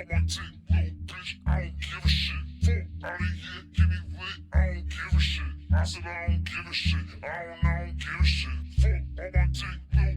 I want to little bitch, I don't give a shit. Fuck out of here, give me lit, I don't give a shit. I said I don't give a shit, I don't give a shit. Fuck on my dick,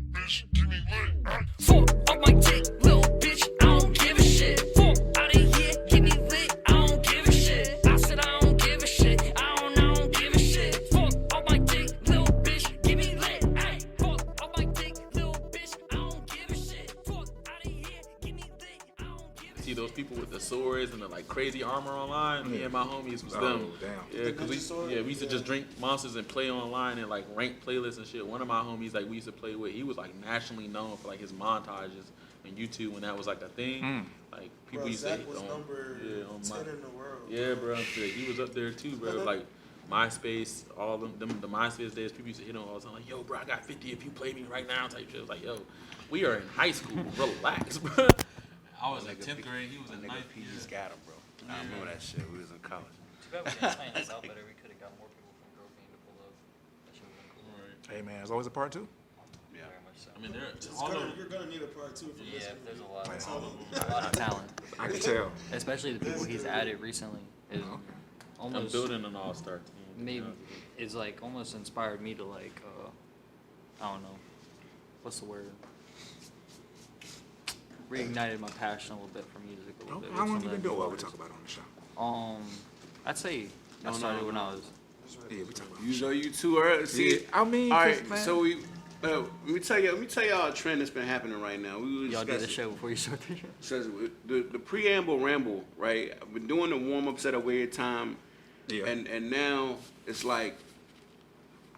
little bitch, give me lit. Fuck on my dick, little bitch, I don't give a shit. Fuck out of here, give me lit, I don't give a shit. I said I don't give a shit, I don't give a shit. Fuck on my dick, little bitch, give me lit. Ay, fuck on my dick, little bitch, I don't give a shit. Fuck out of here, give me lit, I don't give a shit. See those people with the swords and the like crazy armor online? Me and my homies was them. Damn. Yeah, because we used to just drink monsters and play online and like rank playlists and shit. One of my homies like we used to play with, he was like nationally known for like his montages on YouTube when that was like a thing. Like people used to Zach hit was on, number on 10 in the world. Yeah, bro. He was up there too, bro. Like MySpace, all them the MySpace days, people used to hit on all the time. Like, yo, bro, I got 50 if you play me right now. Type shit. I was like, yo, we are in high school. Relax, bro. I was in 10th grade. He was in 9th. He just got him, bro. I remember that shit. We was in college. Too bad we didn't plan this out better. We could have got more people from Grove Game to pull up. That shit would have been cool. Hey man, there's always a part two. Yeah. Very much so. I mean, You're gonna need a part two for this. Yeah, there's a lot, Man, a lot of talent, I can tell. especially the people he's added recently. Is I'm almost building an all-star team. maybe it's like almost inspired me to like I don't know, what's the word? Reignited my passion a little bit for music a little bit. How with long some you of been the doing what we artists. talk about on the show? I'd say I started when I was. Yeah, we talk about. You know you too early. See, Yeah, I mean, all 'cause, right. man. So let me tell y'all a trend that's been happening right now. We Y'all did the discussing- show before you started the show. Says the preamble ramble, right? I've been doing the warm ups at a weird time, Yeah. and now it's like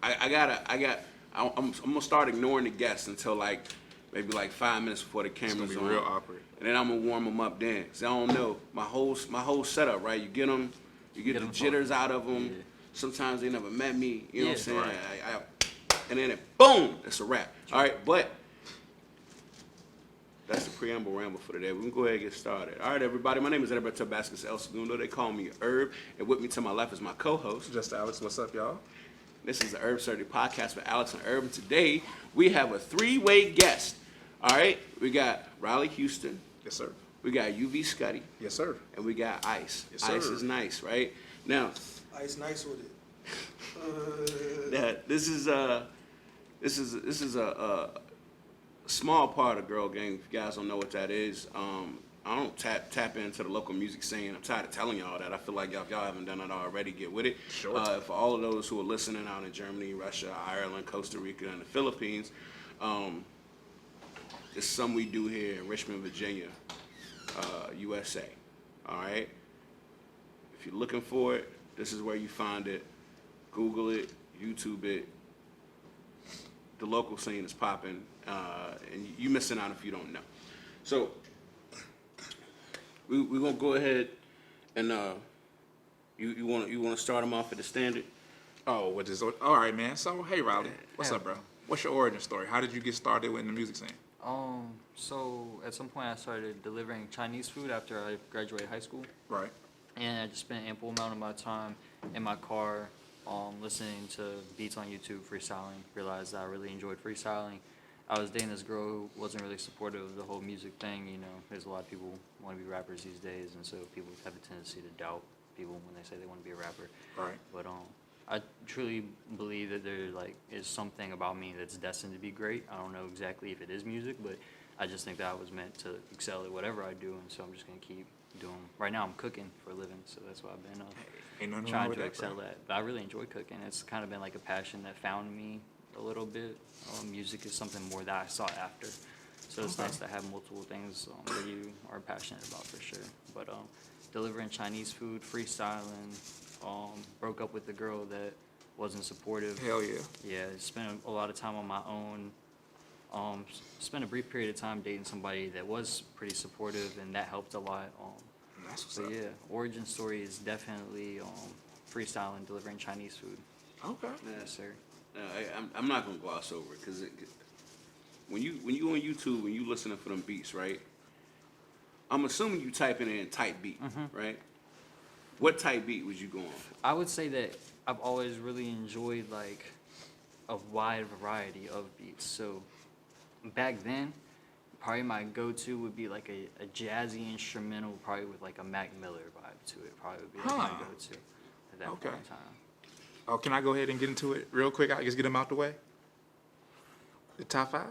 I'm gonna start ignoring the guests until like maybe like 5 minutes before the It's gonna camera's be on, real awkward. and then I'm gonna warm them up then. Cause I don't know my whole setup, right? You get them, the them jitters out of them. Yeah. Sometimes they never met me, you know what I'm saying? right. And then boom, it's a wrap. All right, but that's the preamble ramble for today. We can go ahead and get started. All right, everybody. My name is Herbsurdity Podcast, El Segundo. They call me Herb, and with me to my left is my co-host. Just Alex, what's up, y'all? This is the Herbsurdity Podcast with Alex and Herb. And today we have a three-way guest. All right, we got Riley Houston, Yes, sir. we got Uvscutti, Yes, sir. and we got Ice. Yes, sir. Ice is nice, right? Now, Ice nice with it. this is a small part of Girl Gang. If you guys don't know what that is, I don't tap into the local music scene. I'm tired of telling y'all that. I feel like if y'all haven't done it already, get with it. Sure. For all of those who are listening out in Germany, Russia, Ireland, Costa Rica, and the Philippines, it's something we do here in Richmond, Virginia, USA. All right. If you're looking for it, this is where you find it. Google it, YouTube it. The local scene is popping, and you're missing out if you don't know. So we're gonna go ahead and you wanna start them off at the standard. Oh, what is? All right, man. So, hey, Riley, what's up, bro? What's your origin story? How did you get started in the music scene? So at some point I started delivering Chinese food after I graduated high school, Right. and I just spent ample amount of my time in my car, listening to beats on YouTube, freestyling. Realized that I really enjoyed freestyling. I was dating this girl who wasn't really supportive of the whole music thing. You know, there's a lot of people who want to be rappers these days, and so people have a tendency to doubt people when they say they want to be a rapper. Right. But I truly believe that there is something about me that's destined to be great. I don't know exactly if it is music, but I just think that I was meant to excel at whatever I do, and so I'm just gonna keep doing. Right now, I'm cooking for a living, so that's what I've been Ain't nothing wrong trying with to that, excel bro. at. But I really enjoy cooking. It's kind of been like a passion that found me a little bit. Music is something more that I sought after. So it's nice to have multiple things that you are passionate about for sure. But delivering Chinese food, freestyling, broke up with the girl that wasn't supportive. Hell yeah. Yeah, spent a lot of time on my own. Spent a brief period of time dating somebody that was pretty supportive, and that helped a lot. That's what's So up. yeah, origin story is definitely freestyling, delivering Chinese food. Okay. Yes, sir. I'm not gonna gloss over it because when you on YouTube when you listening for them beats, right? I'm assuming you typing in type beat, right? What type beat was you going for? I would say that I've always really enjoyed like a wide variety of beats. So back then, Probably my go-to would be like a jazzy instrumental, probably with like a Mac Miller vibe to it. Probably would be like my Huh. go-to at that Okay. point in time. Oh, can I go ahead and get into it real quick? I just get them out the way. The top 5.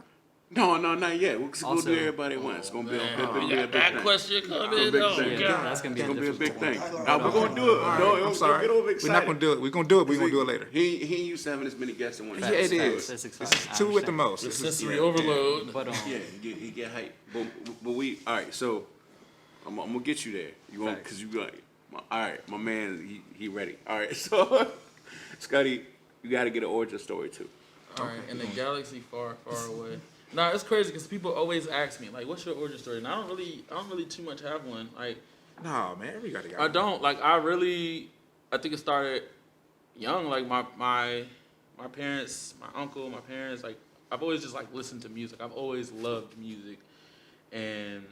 No, not yet. We'll Also- do everybody at once. It's gonna be a big That thing. question coming. big Oh, thing. Yeah, God. that's gonna be It's a gonna be a big difficult thing. one. Now we're gonna do it. All right, No, I'm don't sorry. get over We're excited. not gonna do it. We're gonna do it. We're gonna do it later. He ain't used to having as many guests in one Yeah, time. it Facts, is. that's This exciting. is I 2 at the understand. most. This is Sensory overload. But Yeah, he get hype. But we all right. So I'm gonna get you there. You want Facts. because you like all right. My man, he ready. All right. So Scotty, you got to get an origin story too. All right, in the galaxy far, far away. Nah, it's crazy because people always ask me like, "What's your origin story?" And I don't really too much have one. Like, No, man, everybody got I one. don't like. I think it started young. Like my parents, my uncle, my parents. Like I've always just like listened to music. I've always loved music, and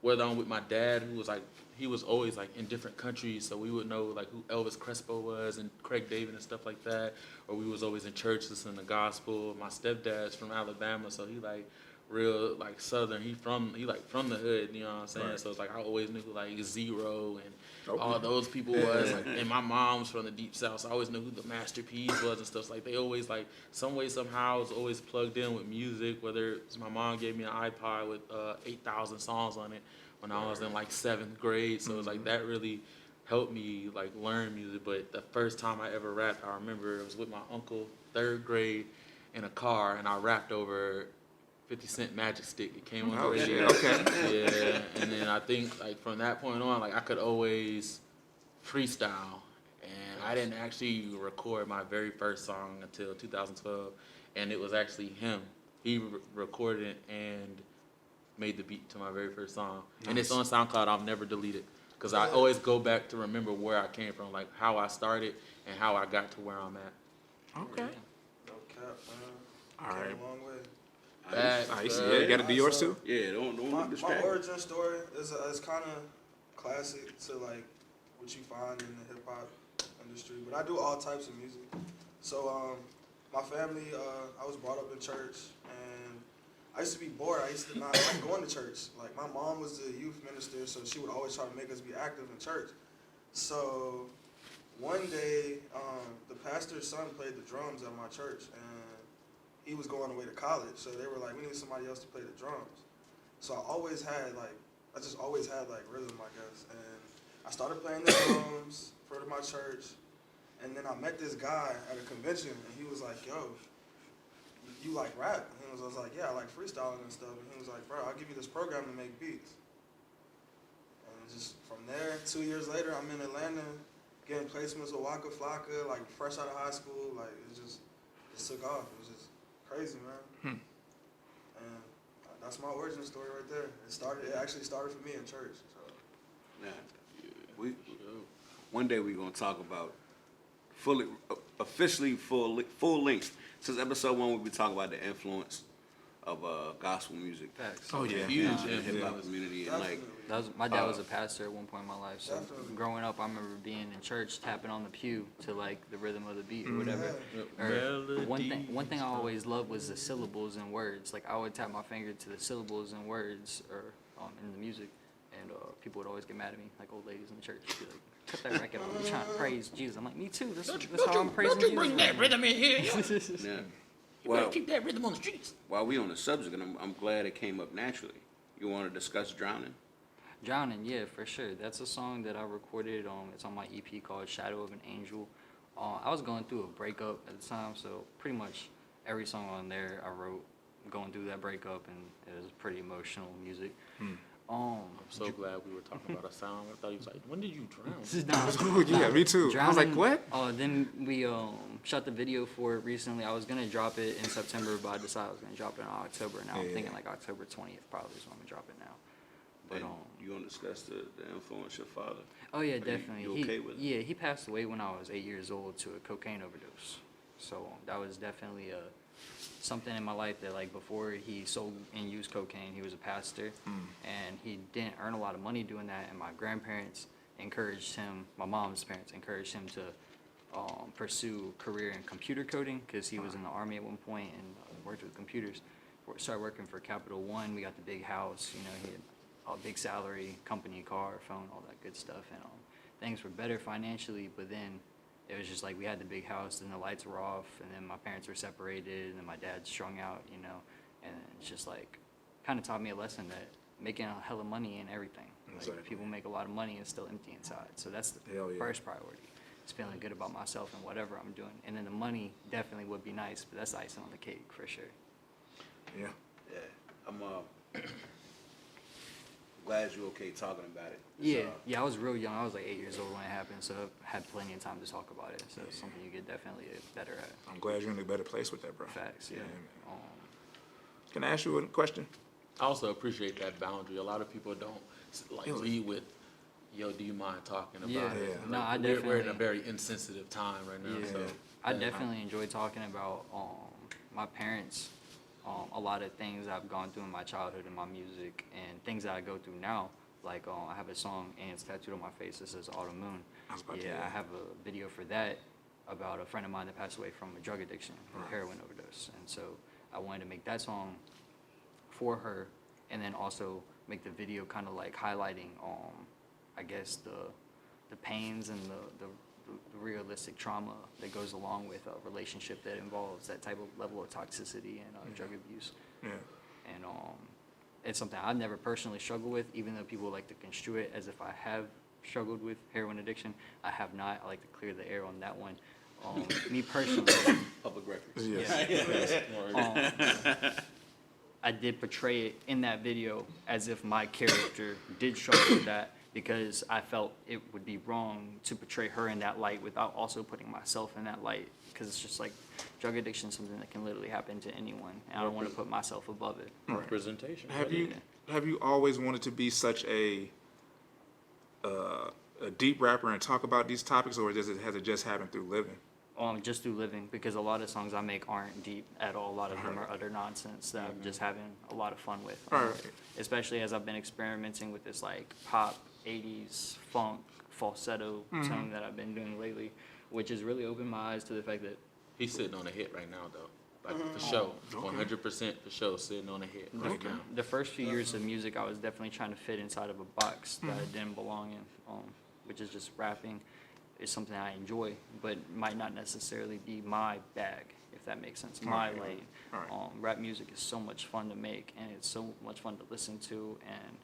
whether I'm with my dad, who was like he was always like in different countries, so we would know like who Elvis Crespo was and Craig David and stuff like that, or we was always in church listening to gospel. My stepdad's from Alabama, so he like real like southern. He like from the hood, you know what I'm saying? Right. So it's like I always knew who like Zero and Okay. all those people was. Like, and my mom's from the deep south, so I always knew who the Masterpiece was and stuff. So, like they always like some way somehow I was always plugged in with music. Whether it's my mom gave me an iPod with 8,000 songs on it when I was in like 7th grade, so it was like that really helped me like learn music. But the first time I ever rapped, I remember it was with my uncle, 3rd grade, in a car, and I rapped over 50 Cent Magic Stick. It came on the Oh, radio. shit, okay. Yeah, and then I think like from that point on, like I could always freestyle, and I didn't actually record my very first song until 2012, and it was actually him. He recorded it and made the beat to my very first song, and it's on SoundCloud. I'll never delete it because I always go back to remember where I came from, like how I started and how I got to where I'm at. Okay. No cap, man. All Came right. a long way. Nice. Yeah, you gotta do yours too. Yeah, don't My distract. origin story is kind of classic to like what you find in the hip hop industry, but I do all types of music. So my family, I was brought up in church, and I used to be bored. I used to not like going to church. Like my mom was the youth minister, so she would always try to make us be active in church. So one day, the pastor's son played the drums at my church, and he was going away to college. So they were like, we need somebody else to play the drums. So I just always had like rhythm, I guess. And I started playing the drums for my church. And then I met this guy at a convention, and he was like, yo, you like rap? And I was like, yeah, I like freestyling and stuff. And he was like, bro, I'll give you this program to make beats. And just from there, 2 years later, I'm in Atlanta, getting placements with Waka Flocka, like fresh out of high school. Like it just took off. It was just crazy, man. And that's my origin story right there. It actually started for me in church. So. Yeah. One day we're gonna talk about officially full length. Since episode 1, we'll be talking about the influence of gospel music. Facts. Oh yeah. Huge in the hip hop influence. community and like My dad was a pastor at one point in my life, so Definitely. growing up, I remember being in church, tapping on the pew to like the rhythm of the beat or whatever. Yeah. Or one thing I always loved was the syllables and words. Like I would tap my finger to the syllables and words or in the music, and people would always get mad at me, like old ladies in the church. Be like, "Cut that record off! I'm trying to praise Jesus." I'm like, "Me too. That's how I'm praising Don't you Jesus." bring that rhythm in here? yeah. You better Well, keep that rhythm on the streets. while we on the subject, and I'm glad it came up naturally. You want to discuss drowning? Drowning, yeah, for sure. That's a song that I recorded. It's on my EP called Shadow of an Angel. I was going through a breakup at the time, so pretty much every song on there I wrote going through that breakup, and it was pretty emotional music. I'm so glad we were talking about a sound. I thought he was like, when did you drown? Oh yeah, me too. I was like, what? Then we shot the video for it recently. I was gonna drop it in September, but I decided I was gonna drop it in October. Now I'm Yeah. thinking like October 20th probably is when I'm gonna drop it now. But And you want to discuss the influence your father? oh yeah, you- definitely. you He- okay with it? Yeah, he passed away when I was 8 years old to a cocaine overdose. So that was definitely something in my life that like before he sold and used cocaine, he was a pastor, and he didn't earn a lot of money doing that. And my grandparents encouraged him, my mom's parents encouraged him to pursue a career in computer coding because he was in the army at one point and worked with computers. started working for Capital One. We got the big house, you know, he had a big salary, company car, phone, all that good stuff. And things were better financially, but then it was just like we had the big house and the lights were off, and then my parents were separated, and then my dad strung out, you know. And it's just like kind of taught me a lesson that making a hell of money ain't everything. Like, Exactly. people make a lot of money and still empty inside. So that's the Hell yeah. first priority. It's feeling good about myself and whatever I'm doing. And then the money definitely would be nice, but that's icing on the cake for sure. Yeah. Yeah, I'm glad you're okay talking about it. Yeah, I was real young. I was like 8 years old when it happened, so I had plenty of time to talk about it. So it's something you get definitely better at. I'm glad you're in a better place with that, bro. Facts, yeah. man. Can I ask you a question? I also appreciate that boundary. A lot of people don't like Yeah. lead with, "Yo, do you mind talking about Yeah. it?" Yeah. No, I we're in a definitely- very insensitive time right now. Yeah. So I definitely enjoy talking about my parents, a lot of things I've gone through in my childhood in my music, and things that I go through now. Like I have a song and it's tattooed on my face that says Autumn Moon. I was about to- Yeah, I have a video for that about a friend of mine that passed away from a drug addiction, a heroin overdose, and so I wanted to make that song for her, and then also make the video kind of like highlighting, I guess the pains and the realistic trauma that goes along with a relationship that involves that type of level of toxicity and drug abuse. Yeah. And it's something I've never personally struggled with, even though people like to construe it as if I have struggled with heroin addiction. I have not. I like to clear the air on that one. Me personally, Public records. Yes. I did portray it in that video as if my character did struggle with that, because I felt it would be wrong to portray her in that light without also putting myself in that light, because it's just like drug addiction is something that can literally happen to anyone, and I don't want to put myself above it. representation. Have you always wanted to be such a deep rapper and talk about these topics, or has it just happened through living? Just through living, because a lot of songs I make aren't deep at all. A lot of them are utter nonsense that I'm just having a lot of fun with. Especially as I've been experimenting with this like pop 80s funk falsetto tone that I've been doing lately, which has really opened my eyes to the fact that He's sitting on a hit right now, though. Like, for sure. 100% for sure, sitting on a hit right now. the first few years of music, I was definitely trying to fit inside of a box that I didn't belong in, which is just rapping. Is something I enjoy, but might not necessarily be my bag, if that makes sense. My lane. Rap music is so much fun to make, and it's so much fun to listen to, and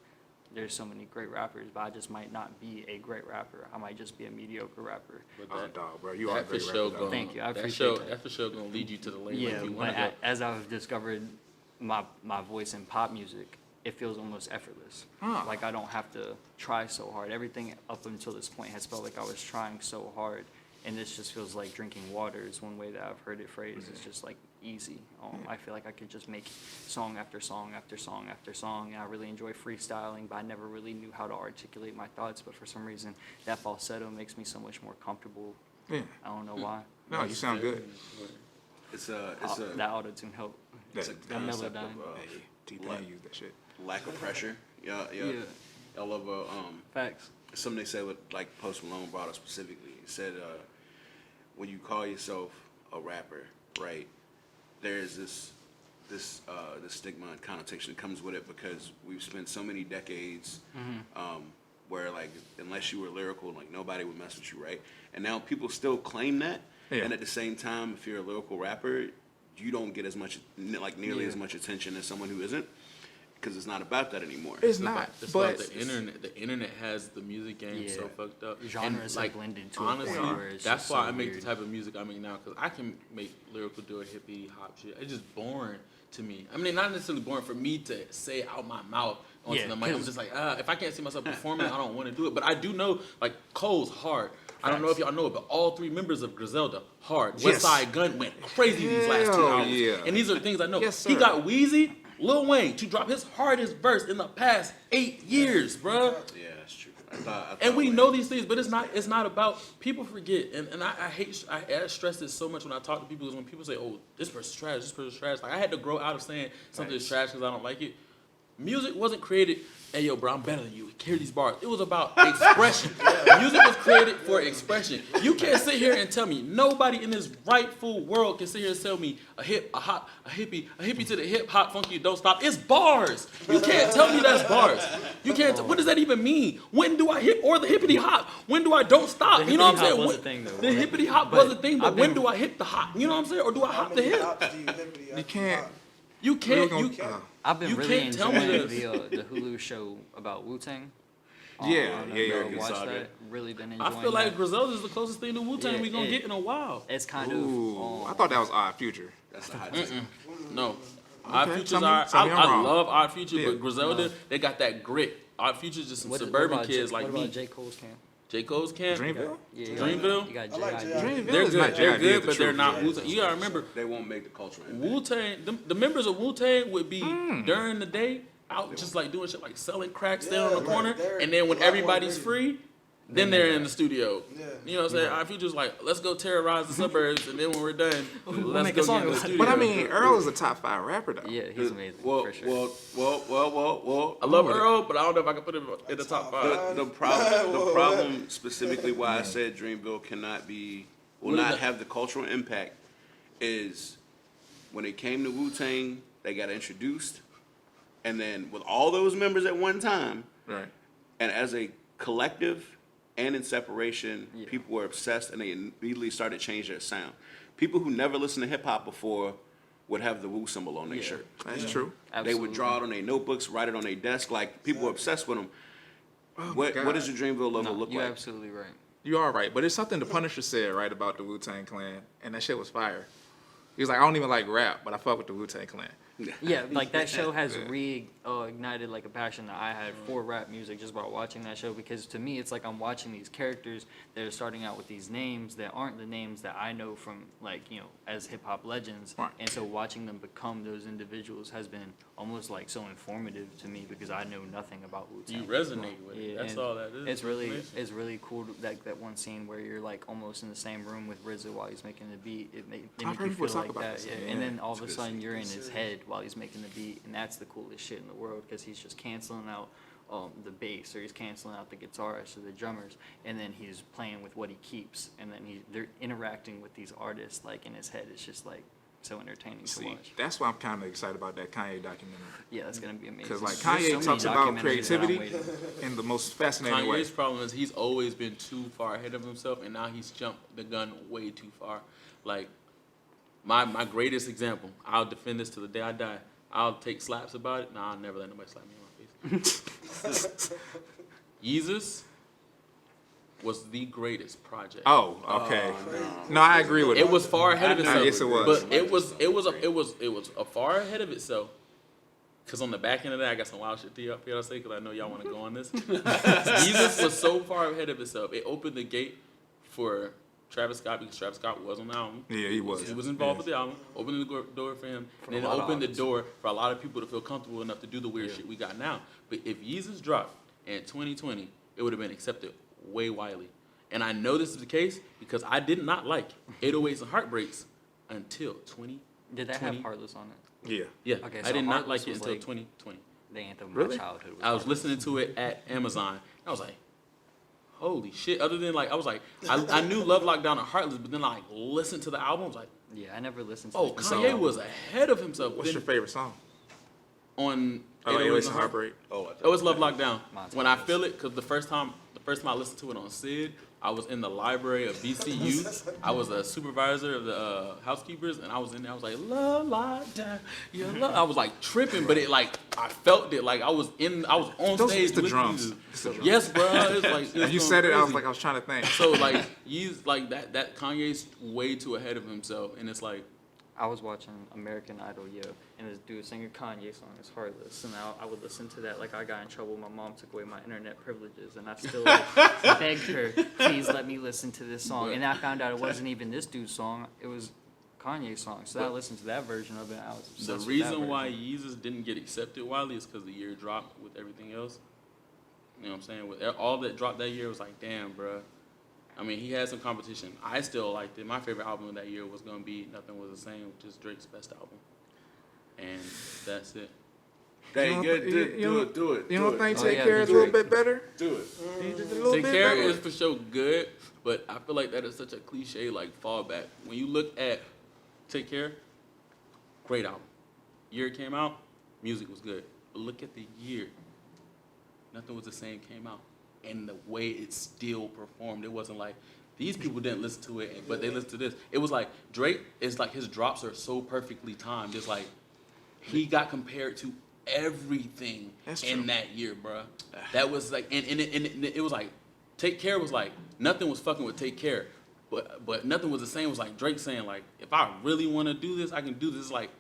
there's so many great rappers, but I just might not be a great rapper. I might just be a mediocre rapper. But Oh, that, dog, bro, you are a that for great sure rapper, dog. gonna, Thank you, I that appreciate show, that. that for sure gonna lead you to the lane Yeah, like you want but to go. as I've discovered my voice in pop music, it feels almost effortless. Like I don't have to try so hard. Everything up until this point has felt like I was trying so hard, and this just feels like drinking water is one way that I've heard it phrased. It's just like easy. I feel like I could just make song after song after song after song, and I really enjoy freestyling, but I never really knew how to articulate my thoughts. But for some reason, that falsetto makes me so much more comfortable. Yeah. I don't know why. No, you sound good. That auto-tune helped. It's a That- That concept Melodyne. of Hey, T-Pain used that shit. lack of pressure. Yeah. I love Facts. something they said with like Post Malone brought up specifically. He said when you call yourself a rapper, right? There's this stigma and connotation that comes with it, because we've spent so many decades where like unless you were lyrical, like nobody would mess with you, right? And now people still claim that, and at the same time, if you're a lyrical rapper, you don't get as much, like nearly as much attention as someone who isn't, because it's not about that anymore. It's not, It's but about the internet. The internet has the music game so fucked up. Genres and, have blended to a honestly, point where it's that's just why so I make weird. the type of music I make now, because I can make lyrical, do a hippie hop shit. It's just boring to me. I mean, not necessarily boring for me to say out my mouth onto the mic. I'm just like, if I can't see myself performing, I don't want to do it. But I do know, like, Cole's hard. I don't know if y'all know it, but all three members of Griselda, hard. Yes. Westside Gun went crazy these last 2 Hell hours. yeah. And these are the things I know. Yes, He sir. got Wheezy, Lil Wayne to drop his hardest verse in the past 8 years, bruh. Yeah, that's true. I thought And we like- know these things, but it's not about, people forget, and I stress this so much when I talk to people, is when people say, oh, this person's trash, like I had to grow out of saying something is trash because I don't like it. Music wasn't created, hey, yo, bro, I'm better than you. Carry these bars. It was about expression. Music was created for expression. You can't sit here and tell me, nobody in this rightful world can sit here and tell me a hippie to the hip hop funky don't stop. It's bars. You can't tell me that's bars. You can't. What does that even mean? When do I hip or the hippity hop? When do I don't stop? The You know what I'm hippity saying? hop was When- a thing, though. The hippity hop But was a thing, but I've when been- do I hit the hop? You know what I'm saying? Or do I hop the hip? You can't. You can't. Really You gonna- I've been You really can't tell me enjoying the Hulu show about Wu-Tang. Yeah, yeah. Watch Saga. that. Really been I enjoying feel like that. Griselda is the closest thing to Wu-Tang Yeah, we gonna it- get in a while. It's kind Ooh, of. I thought that was Odd Future. That's a hot take. No. Odd Futures tell me- are. tell me I'm I wrong. love Odd Future, Yeah. but Griselda, they got that grit. Odd Future's just some What suburban about kids J, like what me. about J. Cole's camp? J. Cole's camp. Dreamville? Yeah, Dreamville? You got I like J.I.D. J.I.D. Dreamville They're is good. not They're JID, good, the but they're truth. not Wu-Tang. You gotta remember, They won't make the culture impact. Wu-Tang, the members of Wu-Tang would be during the day out just like doing shit like selling crack, standing on the like, corner, they're and then when a lot more everybody's gritty. free, then they're in the studio. Yeah. You know what I'm saying? Odd Future's like, let's go terrorize the suburbs, and then when we're done, let's make a go song get in the about it. studio. But I mean, Earl is a top 5 rapper though. Yeah, he's amazing Well, for sure. well. I love Earl, but I don't know if I can put him in the top 5. The problem specifically why I said Dreamville will What is not that? have the cultural impact is when it came to Wu-Tang, they got introduced, and then with all those members at one time, Right. and as a collective and in separation, Yeah. people were obsessed and they immediately started changing their sound. People who never listened to hip hop before would have the Wu symbol on their Yeah. shirt. That's true. They would draw it on their notebooks, write it on their desk. Like people were obsessed with them. What God. does your Dreamville logo No, look you're like? absolutely right. You are right, but it's something the Punisher said right about the Wu-Tang Clan, and that shit was fire. He was like, I don't even like rap, but I fuck with the Wu-Tang Clan. Yeah, like that show has reignited like a passion that I had for rap music just by watching that show, because to me it's like I'm watching these characters that are starting out with these names that aren't the names that I know from, like, you know, as hip hop legends. Right. And so watching them become those individuals has been almost like so informative to me, because I know nothing about Wu-Tang. You resonate with it. Yeah, That's and all that is. It's really cool that one scene where you're like almost in the same room with RZA while he's making the beat. It make I've you heard people feel talk like about that. this Yeah. scene, And yeah. then all of a It's a sudden good you're in his head while he's making the beat, and that's the coolest shit in the world, because he's just canceling out the bass, or he's canceling out the guitarists or the drummers, and then he's playing with what he keeps, and then they're interacting with these artists like in his head. It's just like so entertaining to See, watch. that's why I'm kind of excited about that Kanye documentary. Yeah, that's gonna be amazing. Because, like, There's Kanye so talks many about documentaries that I'm creativity waiting. in the most fascinating way. Kanye's problem is he's always been too far ahead of himself, and now he's jumped the gun way too far. Like, my greatest example, I'll defend this to the day I die. I'll take slaps about it. Nah, I'll never let nobody slap me in my face. Yeezus was the greatest project. Oh, okay. No, I agree with It was far ahead of itself. Yes, it was. But it was a far ahead of itself. Cause on the back end of that, I got some wild shit to y'all say, because I know y'all want to go on this. Jesus was so far ahead of itself. It opened the gate for Travis Scott, because Travis Scott was on the album. Yeah, he was. He was involved with the album, opening the door for him, and then a lot of opened the artists. door for a lot of people to feel comfortable enough to do the weird shit we got now. But if Yeezus dropped in 2020, it would have been accepted way widely. And I know this is the case because I did not like 808s and Heartbreaks until 2020. Did that have Heartless on it? Yeah. Yeah, Okay, I so did not Heartless like it was until like- 2020. The anthem of Really? my childhood. I was listening to it at Amazon. I was like, holy shit. Other than like, I was like, I knew Love Lockdown and Heartless, but then I like listened to the album. I was like, Yeah, I never listened to oh, the Kanye was ahead of himself. What's your favorite song? On Oh, 808s and Heartbreak. Oh, it's Love Lockdown. Mine's When I Heartless. feel it, because the first time I listened to it on Sid, I was in the library of BCU. I was a supervisor of the housekeepers, and I was in there. I was like, Love Lockdown, yeah, love. I was like tripping, but it like I felt it like I was on Those stage is the with drums. Jesus. It's the drums. Yes, bro. It's like When you said it, I was trying to think. so like he's like that Kanye's way too ahead of himself, and it's like. I was watching American Idol, and this dude singing a Kanye song is Heartless, and I would listen to that like I got in trouble. My mom took away my internet privileges, and I still begged her, please let me listen to this song. And I found out it wasn't even this dude's song; it was Kanye's song. So I listened to that version of it. I was obsessed The with that reason why version. Yeezus didn't get accepted widely is because the year dropped with everything else. You know what I'm saying? With all that dropped that year, it was like, damn, bro. I mean, he had some competition. I still liked it. My favorite album of that year was going to be Nothing Was the Same, which is Drake's best album. And that's it. Hey, You good, don't- do you it, do it. You don't think Oh, Take yeah, Care is a do little bit better? Do it. Just a little Take bit Care better? is for sure good, but I feel like that is such a cliche like fallback. When you look at Take Care, great album. Year it came out, music was good. But look at the year. Nothing Was the Same came out. And the way it still performed, it wasn't like these people didn't listen to it, but they listened to this. It was like Drake is like his drops are so perfectly timed. It's like he got compared to everything That's in true. that year, bruh. That was like, and it was like, Take Care was like, nothing was fucking with Take Care, but Nothing Was the Same was like Drake saying like, if I really want to do this, I can do this. Like,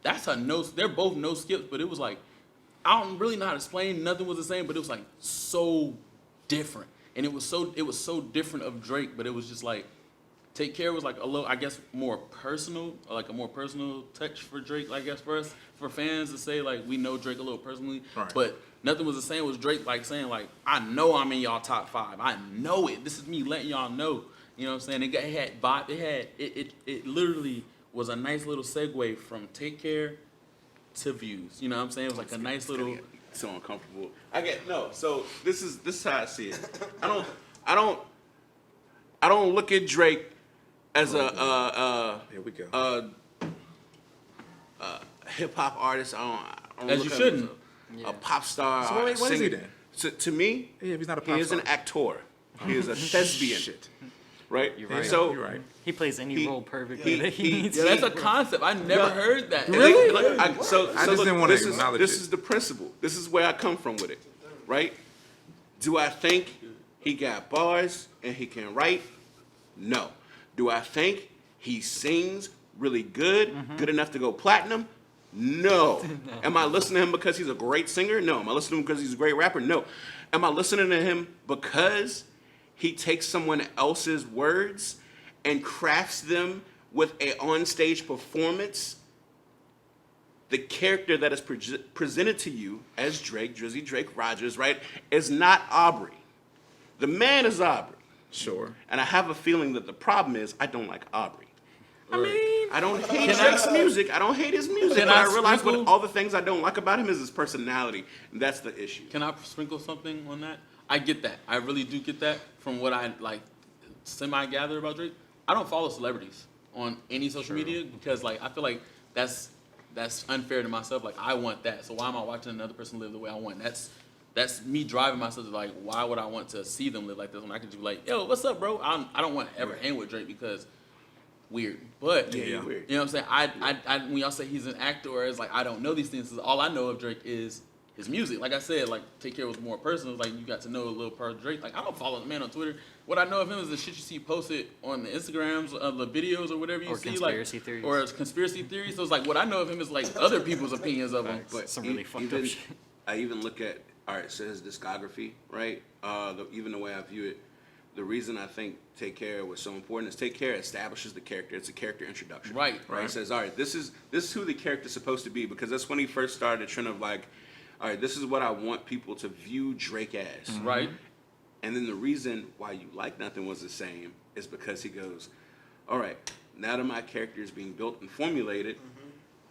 that's a no. They're both no skips, but it was like, I don't really know how to explain. Nothing Was the Same, but it was like so different, and it was so different of Drake, but it was just like. Take Care was like a little, I guess, more personal, like a more personal touch for Drake, I guess, for us, for fans to say, like, we know Drake a little personally. Right. But Nothing Was the Same was Drake, like, saying, like, I know I'm in y'all top 5. I know it. This is me letting y'all know. You know what I'm saying? It literally was a nice little segue from Take Care to Views. You know what I'm saying? It was like a nice little. So uncomfortable. So this is how I see it. I don't look at Drake as Here we go. hip hop artist. I don't As look you at shouldn't. him as a pop star. So what is he singer. then? To me, Yeah, if he's not a he pop is star. an actor. He is a thespian. Shit. Right? You're right. So You're right. He plays any He- role perfectly that he he- needs Yeah, to. that's a concept. I never heard that. Really? I just look, didn't wanna this is- acknowledge This it. is the principle. This is where I come from with it, right? Do I think he got bars and he can write? No. Do I think he sings really good, good enough to go platinum? No. Am I listening to him because he's a great singer? No. Am I listening to him because he's a great rapper? No. Am I listening to him because he takes someone else's words and crafts them with a onstage performance? The character that is presented to you as Drake, Drizzy Drake Rogers, right, is not Aubrey. The man is Aubrey. Sure. And I have a feeling that the problem is I don't like Aubrey. I mean, I don't hate Drake's music. I don't hate his music. Can But I I realize sprinkle- all the things I don't like about him is his personality. And that's the issue. can I sprinkle something on that? I get that. I really do get that from what I like semi-gather about Drake. I don't follow celebrities on any social media because like I feel like that's unfair to myself. Like I want that. So why am I watching another person live the way I want? That's me driving myself to like, why would I want to see them live like this when I could just be like, yo, what's up, bro? I don't want to ever hang with Drake because weird. But Yeah, weird. you know what I'm saying? I when y'all say he's an actor, or it's like I don't know these things. All I know of Drake is his music. Like I said, like Take Care was more personal. Like you got to know a little part of Drake. Like I don't follow the man on Twitter. What I know of him is the shit you see posted on the Instagrams, the videos or whatever you Or see, conspiracy like theories. or conspiracy theories. So it's like what I know of him is like other people's opinions of him. But Some really fucked up shit. I even look at, all right, so his discography, right? Even the way I view it, the reason I think Take Care was so important is Take Care establishes the character. It's a character introduction. Right. It says, all right, this is who the character's supposed to be, because that's when he first started the trend of like, all right, this is what I want people to view Drake as. Right. And then the reason why you like Nothing Was the Same is because he goes, all right, now that my character is being built and formulated,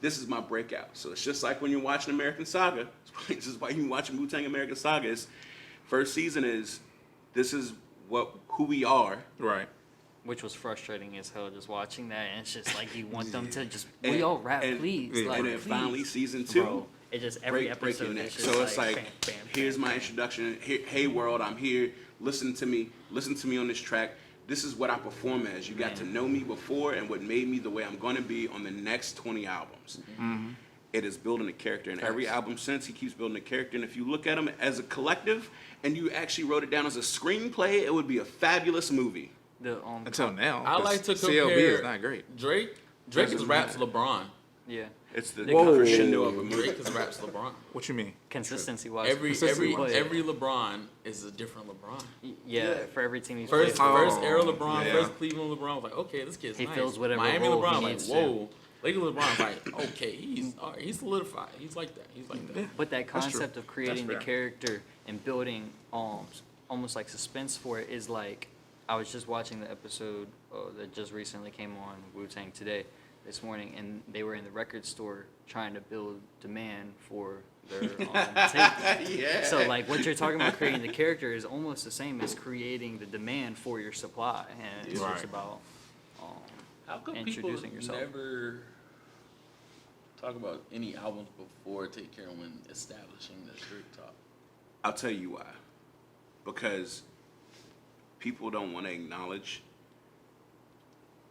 this is my breakout. So it's just like when you're watching American Saga. It's just why you're watching Wu-Tang American Saga. Is first season is, this is who we are. Right. Which was frustrating as hell just watching that, and it's just like you want them to just And- we all rap, and- please. yeah. Like, And then please. finally season 2. Bro, it just every break your episode neck. is just So it's like, bam, bam, here's bam, my bam. introduction. Hey world, I'm here. Listen to me on this track. This is what I perform as. You got to know me before and what made me the way I'm going to be on the next 20 albums. It is building a character. And every album since, he keeps building a character. And if you look at him as a collective and you actually wrote it down as a screenplay, it would be a fabulous movie. The Until now. I like to 'cause CLB compare is not great. Drake is Doesn't raps matter. LeBron. yeah It's the Whoa. crescendo of a movie. Drake is raps LeBron. What you mean? consistency wise. Every Consistency-wise. LeBron is a different LeBron. yeah, Yeah. for every team he's First played. era LeBron, yeah. first Cleveland LeBron was like, okay, this kid's He nice. fills whatever Miami role LeBron he like, needs to. whoa. Lakers LeBron like, okay, he's solidified. He's like that. He's like that. Yeah. But that That's true. concept of creating the That's character and building almost like suspense for it is like, I was just watching the episode that just recently came on Wu-Tang today. this morning, and they were in the record store trying to build demand for their tape. Yeah. So like what you're talking about creating the character is almost the same as creating the demand for your supply, and it's Right. just about How come people introducing yourself. never talk about any albums before Take Care when establishing the Drake talk? I'll tell you why. Because people don't want to acknowledge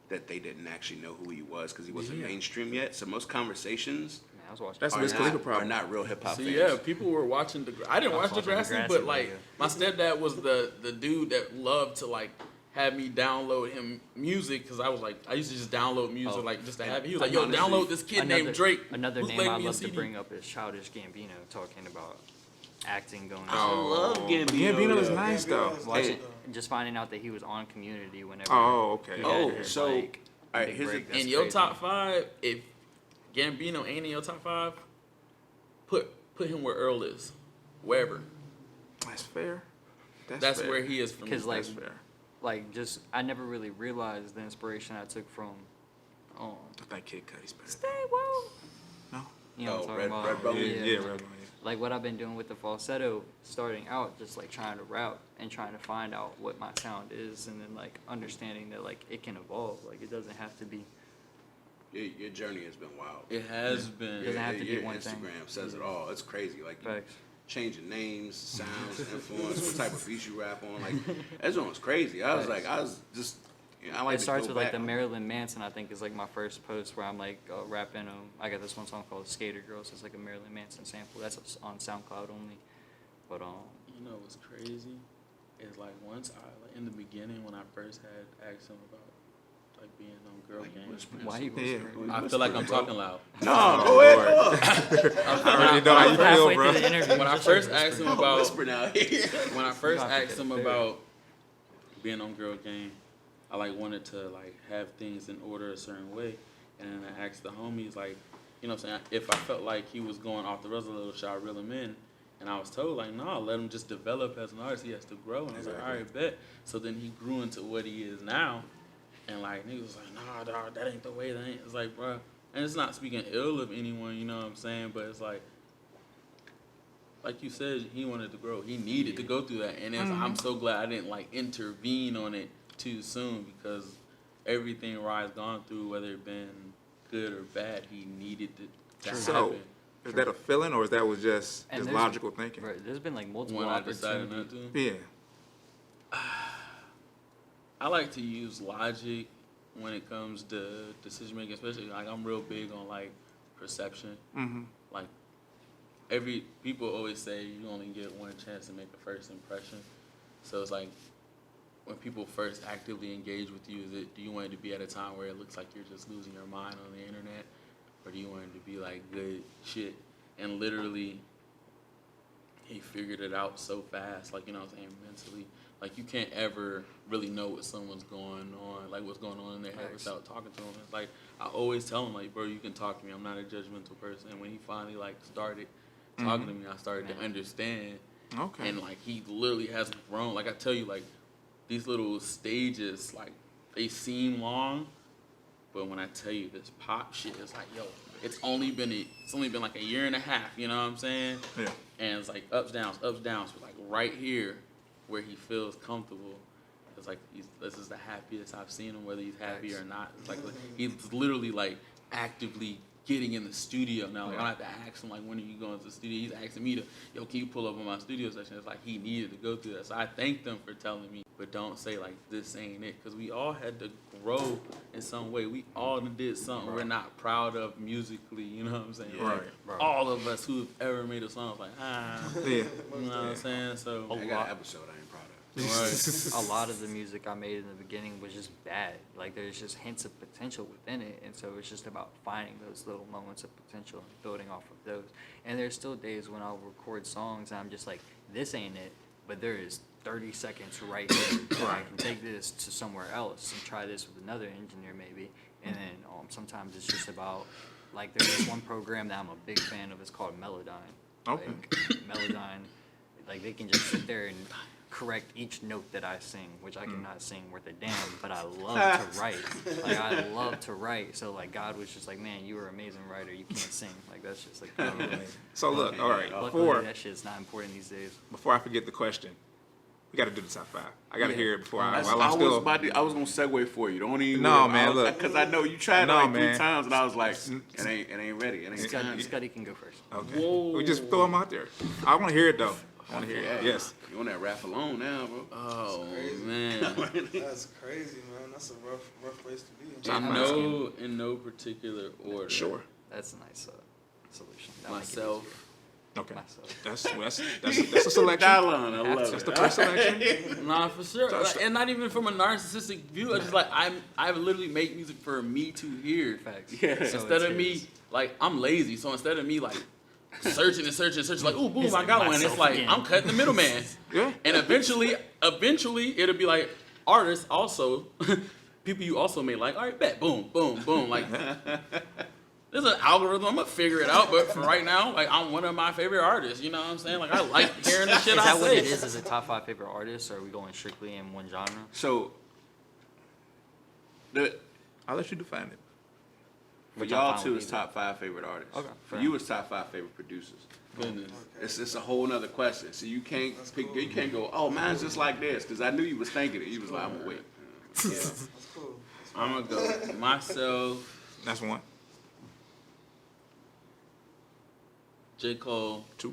that they didn't actually know who he was because he wasn't mainstream yet. So most conversations Man, I was watching. That's are Wiz Khalifa not, problem. are not real hip hop See, fans. yeah, people were watching I didn't I was watch watching Degrassi, Degrassi, but like yeah. my stepdad was the dude that loved to like have me download him music because I was like I used to just download music Oh, like just to and have it. He was like, yo, honestly, download this kid named Drake. Another name bootleg I me a love to CD. bring up is Childish Gambino talking about acting going. I love Gambino. Gambino is yeah. nice, though. Watching, just finding out that he was on Community whenever. Oh, okay. he Oh, had his, so, like, all right, big here's break. the- That's In your crazy. top 5, if Gambino ain't in your top 5, put him where Earl is, wherever. That's fair. That's fair. where he is from. Because, like, That's fair. just I never really realized the inspiration I took from. I think Kid Cudi's better. Stay woke. No? You know what I'm Red- talking Red about? Bone? Yeah, Red Bone, yeah. Like what I've been doing with the falsetto, starting out just like trying to rap and trying to find out what my sound is, and then like understanding that like it can evolve. Like it doesn't have to be. Your journey has been wild. It has been. Doesn't have to be Your one Instagram thing. says it all. It's crazy. Like you Facts. changing names, sounds, influence, what type of beats you rap on. Like that joint was crazy. I was just. You know, I like It to starts go with like back the on- Marilyn Manson. I think is like my first post where I'm like rapping. I got this one song called "Skater Girl." So it's like a Marilyn Manson sample. That's on SoundCloud only. But You know what's crazy? Is like once in the beginning when I first had asked him about like being on Girl Like, Gang. whispering. why you Yeah. whispering? I feel like I'm talking loud. No, go ahead. I already know how you feel, Halfway bro. through the interview, When I just first like asked him Don't about whisper now. when I first You have to asked get him fair. about being on Girl Gang, I like wanted to like have things in order a certain way, and then I asked the homies like, you know what I'm saying, if I felt like he was going off the rails a little, should I reel him in? And I was told like, no, let him just develop as an artist. He has to grow. And I was like, all right, bet. So then he grew into what he is now, and like niggas was like, nah, dog, that ain't the way. That ain't. It's like, bro, and it's not speaking ill of anyone, you know what I'm saying, but it's like you said, he wanted to grow. He needed to go through that, and I'm so glad I didn't like intervene on it too soon because everything Rye's gone through, whether it been good or bad, he needed to So, happen. is that a feeling or is that was just And his there's- logical thinking? Right, there's been like multiple When I decided not opportunities. to, Yeah. I like to use logic when it comes to decision making, especially like I'm real big on like perception. Mm-hmm. Like people always say you only get one chance to make a first impression. So it's like when people first actively engage with you, do you want it to be at a time where it looks like you're just losing your mind on the internet, or do you want it to be like good shit? And literally, he figured it out so fast, like, you know what I'm saying, mentally. Like, you can't ever really know what someone's going on, like what's going on in their head Facts. without talking to them. It's like, I always tell him, like, bro, you can talk to me. I'm not a judgmental person. And when he finally, like, started talking to me, I started to understand. Okay. And, like, he literally has grown. Like, I tell you, like, these little stages, like, they seem long, but when I tell you this pop shit, it's like, yo, it's only been like a year and a half, you know what I'm saying? Yeah. And it's like ups, downs, but like right here where he feels comfortable, it's like this is the happiest I've seen him, whether he's happy or not. It's like he's literally like actively getting in the studio now. Like, I don't have to ask him like, when are you going to the studio? He's asking me to, yo, can you pull up on my studio session? It's like he needed to go through that. So I thank them for telling me, but don't say like this ain't it, because we all had to grow in some way. We all did something we're not proud of musically. You know what I'm saying? Right. Right. All of us who've ever made a song was like, Yeah. you know what I'm saying? So I got an episode I ain't proud of. right. A lot of the music I made in the beginning was just bad. Like there's just hints of potential within it, and so it's just about finding those little moments of potential and building off of those. And there's still days when I'll record songs and I'm just like, this ain't it, but there is 30 seconds right here. And I can take this to somewhere else and try this with another engineer maybe. And then sometimes it's just about, like there's this one program that I'm a big fan of. It's called Melodyne. Okay. Like, Melodyne, like they can just sit there and correct each note that I sing, which I cannot sing worth a damn, but I love to write. Like, I love to write. So, like, God was just like, man, you are an amazing writer. You can't sing. Like, that's just, like, So, look, all right, luckily, that shit's not important these days. before I forget the question, we got to do the top 5. I got to hear it before I I while I'm still. was gonna segue for you. Don't even. No, worry. man, look. Because I know you tried No, it like man. 3 times, and I was like, it ain't ready. It ain't time. Scotty can go first. Okay. Whoa. We just throw them out there. I want to hear it, though. I want to hear Yeah, it. Yes. You on that rap alone now, bro? Oh crazy. man. That's crazy, man. That's a rough place to be in. In no particular order. Sure. That's a nice solution. That'll make it Myself. Okay. Myself. That's a selection. Dylon, I love That's it. the first selection. Nah, for sure. Like, and not even from a narcissistic view. I just like I've literally made music for me to hear. Facts. Yeah. So Instead it's of me, his. like I'm lazy, so instead of me like searching, like, ooh, boom, He's I like, got one. myself It's like again. I'm cutting the middleman. Yeah. And eventually it'll be like artists also, people you also may like. All right, bet, boom, boom, boom. Like there's an algorithm. I'm gonna figure it out. But for right now, like I'm one of my favorite artists. You know what I'm saying? Like I like hearing the shit Is I that what say. it is? Is it top 5 favorite artists, or are we going strictly in one genre? So, I'll let you define it. for Which y'all I'm fine two, with it's either. top 5 favorite artists. Okay, For fair you, it's top 5 favorite producers. Goodness. It's a whole nother question. So you can't That's pick. cool. You can't go. Oh, mine's just like this. Because I knew you was thinking it. You was like, I'm gonna wait. Yeah. That's cool. I'm gonna go myself, That's one. J. Cole. 2.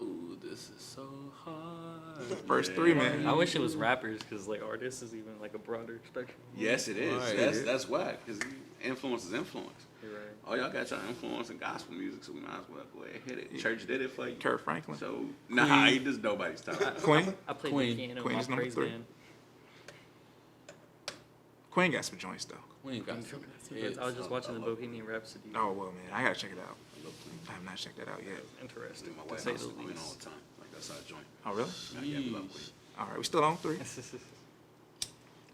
Ooh, this is so hard. First 3, man. I wish it was rappers, because like artists is even like a broader spectrum. Yes, it is. Right. That's why. Because influence is influence. You're right. Oh, y'all got y'all influence in gospel music, so we might as well go ahead and hit it. Church did it for you. Kurt Franklin. So, nah, he just nobody's talking. Queen. I played Queen. the piano Queen in is my number praise 3. band. Queen got some joints, though. We ain't got some hits. I was just watching the Bohemian Rhapsody. Oh, well, man. I got to check it out. I have not checked that out yet. Interesting, My to wife say house the is Queen all least. the time. Like, that's our joint. Oh, really? Yeah, we love Queen. All right. We still on 3?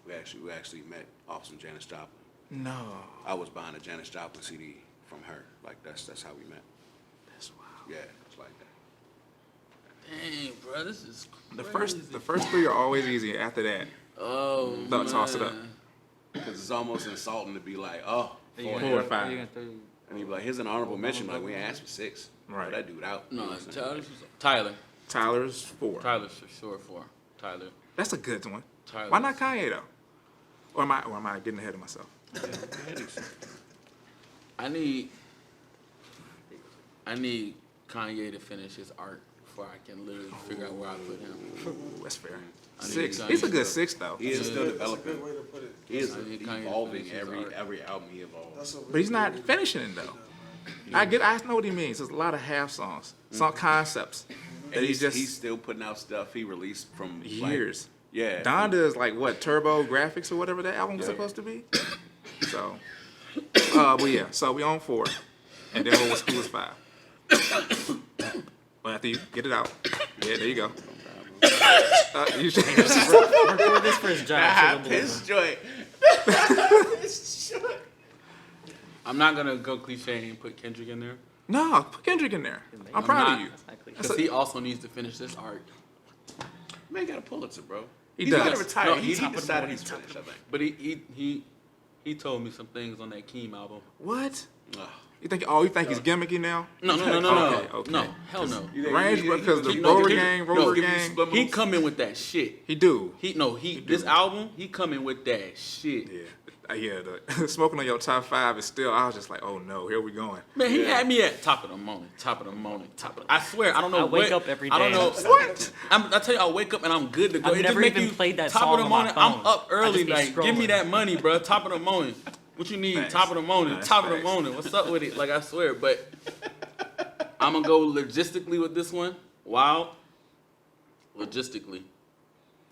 We actually met off some Janis Joplin. No. I was buying a Janis Joplin CD from her. Like that's how we met. That's wild. Yeah, it's like that. Dang, bro, this is The crazy. first 3 are always easy. After that, Oh, No, toss it up. man. Because it's almost insulting to be like, oh, Are you 4 gonna- or hits. 5. are you gonna throw- And you be like, here's an honorable mention. Like, we ain't asked for 6. Right. Throw that dude out. You know No, what I'm saying? Tyler. Tyler's 4. Tyler's for sure 4. Tyler. That's a good one. Tyler. Why not Kanye, though? Or am I getting ahead of myself? I need Kanye to finish his art before I can literally figure out where I put him. Ooh, that's fair. I need 6. Kanye He's a good to- 6, though. He is still That's a developing. good way to put it. He is I need Kanye to evolving finish his art. every album he evolves. That's a But he's not really finishing it, though. I know what he means. There's a lot of half songs, some concepts that And he's just he's still putting out stuff he released from like, years. yeah. Donda is like what, Turbo Graphics or whatever that album was Yeah. supposed to be. So, but yeah, so we on 4, and then who was 5? Well, after you get it out, yeah, there you go. You should, Record this for his job. Ah, so piss joint. I'm not gonna go cliche and put Kendrick in there no, put Kendrick in there. I'm proud of not- you. That's not cliche. because he also needs to finish this art. Man got a Pulitzer, bro. He He's does. gonna retire. No, he he's top of the decided morning, he's top of finished, I think. But he told me some things on that Keem album. What? Ugh. You think he's gimmicky now? No. Okay. No, hell no. You think Range he- because the he- Roller he- Gang, no, Roller give you Gang. split He moves. come in with that shit. He do. This album, he come in with that shit. Yeah. The smoking on your top 5 is still. I was just like, oh no, here we going. Man, he Yeah. had me at top of the morning. I swear, I don't know I wake what- up every I don't day know and I'm what. I tell you, I wake up and I'm good to go. I've It just never make even you played that top song of the on my morning. I'm phone. up I early. just be Like, give me scrolling. that money, bro. Top of the morning. What you need? Facts. Top of the morning. Nice, Top of the facts. morning. What's up with it? Like, I swear. But I'm gonna go logistically with this one. Wow. Logistically,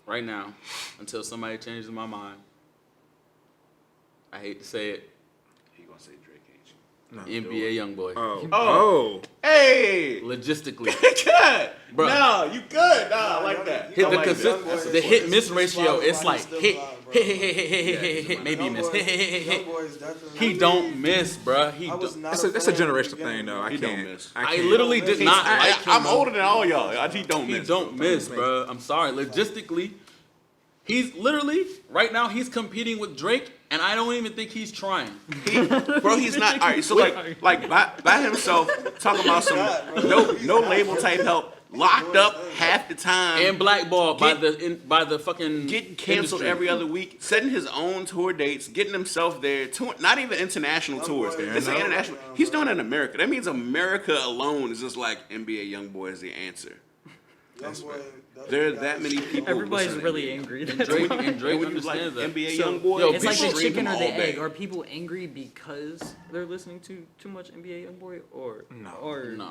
right now, until somebody changes my mind. I hate to say it. He gonna say Drake, ain't you? NBA YoungBoy. Oh. Hey, Logistically. good. Bro. No, you good. No, I like that. Hit I the like consist- that. the hit miss ratio, it's like hit Hey, maybe he missed. Young boy is definitely. He don't miss, bruh. He I was don't. not That's a fan in the generational beginning. thing, though. I He don't can't. miss. I can't. literally did not like him. I'm bro. older than all y'all. He don't He miss. don't miss, bro. I'm sorry. Logistically, he's literally right now. He's competing with Drake, and I don't even think he's trying. Bro, he's not. All right, so like by himself, talking about some no label type help, locked up half the time, And blackballed by the fucking getting canceled industry. every other week, setting his own tour dates, getting himself there. Not even international tours. They say international. He's doing it in America. That means America alone is just like NBA YoungBoy is the answer. Young boy. There are that many people. Everybody's listening. really angry. And Drake And when you like understands that. NBA So, YoungBoy, yo, It's like the stream chicken him or the all day. egg. Are people angry because they're listening to too much NBA YoungBoy, or No.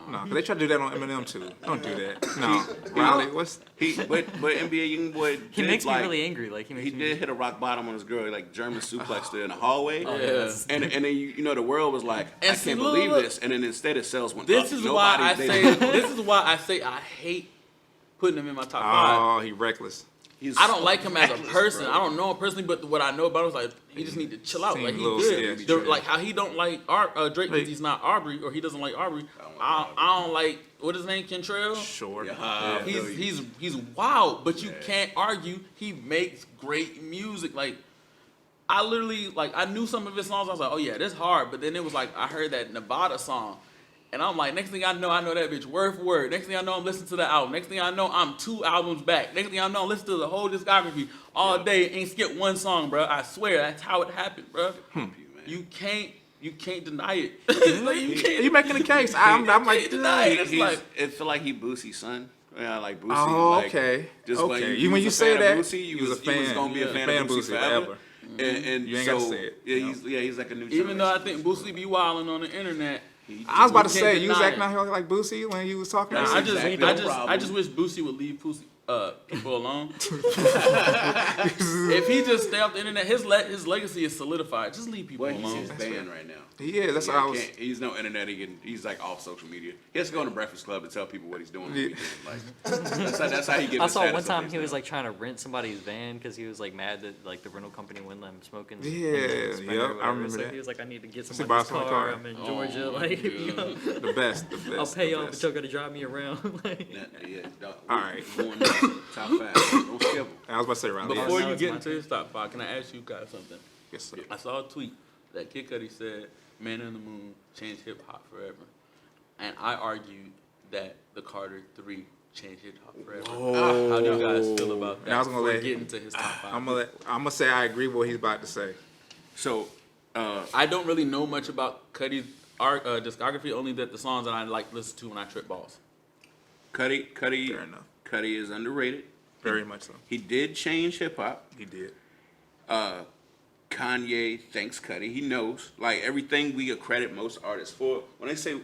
No. No, they try to do that on Eminem too. Don't do that. No, Riley, what's But NBA YoungBoy he did, makes me like, really angry. Like he makes He me. did hit a rock bottom on his girl, like German suplexed her in the hallway. Yeah. And then you know the world was like, And I see, can't look, believe look. this. And then instead his sales went This up. is why I Nobody- say. This is why I say I hate putting him in my top five. oh, he reckless. He's I don't like him as a reckless, person. bro. I don't know him personally, but what I know about him is like he just need to chill out. Seems Like a he little good. sketchy. Like how he don't like Drake because he's not Aubrey, or he doesn't like Aubrey. I don't like what his name Kentrell. Sure. Yeah. He's wild, but you can't argue. He makes great music. Like I literally I knew some of his songs. I was like, oh yeah, this hard. But then it was like I heard that Nevada song. And I'm like, next thing I know that bitch word for word. Next thing I know, I'm listening to the album. Next thing I know, I'm 2 albums back. Next thing I know, I'm listening to the whole discography all day. Ain't skip one song, bro. I swear, that's how it happened, bro. You can't deny it. Like, you can't. You making a case? I'm like, deny it. It's like It feel like he Boosie's son. Yeah, like Boosie. oh, like, okay. Just okay. when when you was a say fan that, of Boosie, you was a fan. You was gonna be a fan of Boosie forever. And You ain't so, gotta say it. he's like a new. even though I generation. think Boosie be wilding on the internet. I was about to You say can't you was deny acting it. out here like Boosie when you was talking. Nah, about it. I just wish Boosie would leave people alone. If he just stay off the internet, his legacy is solidified. Just leave people Well, he's alone. his band right now. He is. That's what I was. He's no internet. He's like off social media. He has to go on the Breakfast Club and tell people what he's doing. On the Yeah. weekend. Like that's how he gets. I his saw status one time updates he was now. like trying to rent somebody's van because he was like mad that like the rental company wouldn't let him smoke in. Yeah, in Springer or yep, I whatever. remember So that. he was like, I need to get borrow somebody's someone's car. car. I'm in Oh, Georgia. Like, you know, The best. I'll pay the y'all, but best. y'all gotta drive me around. Like, Yeah, dog. All right. Going top 5. Don't skip him. I was about to say Riley. Before now you it's get my into his top 5, can I ask you guys something? Yes, sir. I saw a tweet that Kid Cudi said, "Man in the Moon changed hip hop forever," and I argued that the Carter 3 changed hip hop forever. How do you guys feel about that? And I was gonna Before let- getting into his top 5. I'm gonna say I agree with what he's about to say. So, I don't really know much about Cudi's discography, only that the songs that I like listen to when I trip balls. Cudi Fair enough. Cudi is underrated. Very much so. He did change hip hop. He did. Kanye thanks Cudi. He knows. Like everything we accredit most artists for. When they say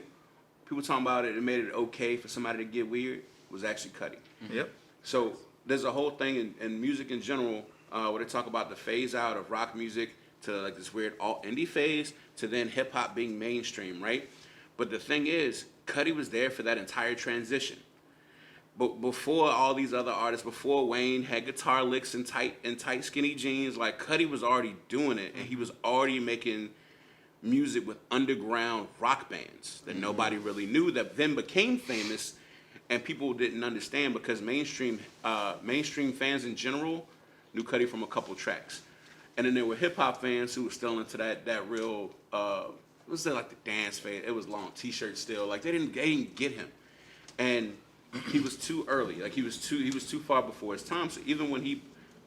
people talking about it, it made it okay for somebody to get weird, was actually Cudi. Yep. So there's a whole thing in music in general where they talk about the phase out of rock music to like this weird alt indie phase to then hip hop being mainstream, right? But the thing is, Cudi was there for that entire transition. But before all these other artists, before Wayne had guitar licks and tight skinny jeans, like Cudi was already doing it, and he was already making music with underground rock bands that nobody really knew that then became famous, and people didn't understand because mainstream fans in general knew Cudi from a couple tracks, and then there were hip hop fans who were still into that real what was that, like the dance phase? It was long t-shirts still, like they didn't get him, and he was too early. Like he was too far before his time. So even when he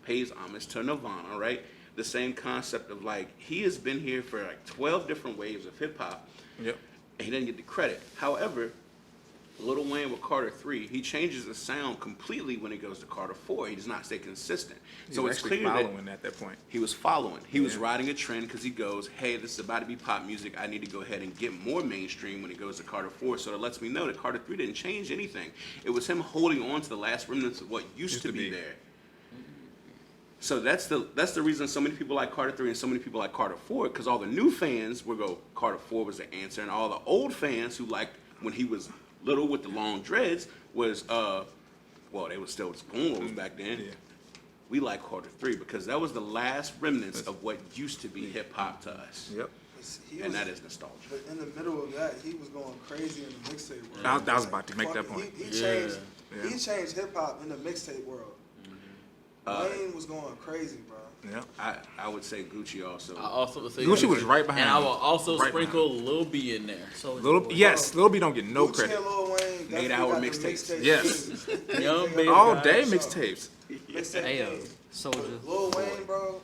pays homage to Nirvana, right? The same concept of like he has been here for like 12 different waves of hip hop. Yep. And he didn't get the credit. However, Lil Wayne with Carter 3, he changes the sound completely when he goes to Carter 4. He does not stay consistent. He So was it's actually clear that following at that point. he was following. He was Yeah. riding a trend because he goes, hey, this is about to be pop music. I need to go ahead and get more mainstream when he goes to Carter 4. So that lets me know that Carter 3 didn't change anything. It was him holding on to the last remnants of what used to be there. So that's the reason so many people like Carter 3 and so many people like Carter 4, because all the new fans will go, Carter 4 was the answer, and all the old fans who liked when he was little with the long dreads was, well, they were still spoon back then. Yeah. we like quarter 3 because that was the last remnants of what used to be hip hop to us. Yep. And that is nostalgia. But in the middle of that, he was going crazy in the mixtape world. I was about to make that point. He changed hip hop in the mixtape world. Wayne was going crazy, bro. Yeah. I would say Gucci also. I also would say Gucci was right behind and I him. will also Right sprinkle Lil B in there. So Lil B don't get no Gucci credit. and Lil Wayne, 8-hour definitely got the mixtapes. Yes. Young baby. All guy. day mixtapes. Mixtape Ayo, king. Soldier. Lil Wayne, bro.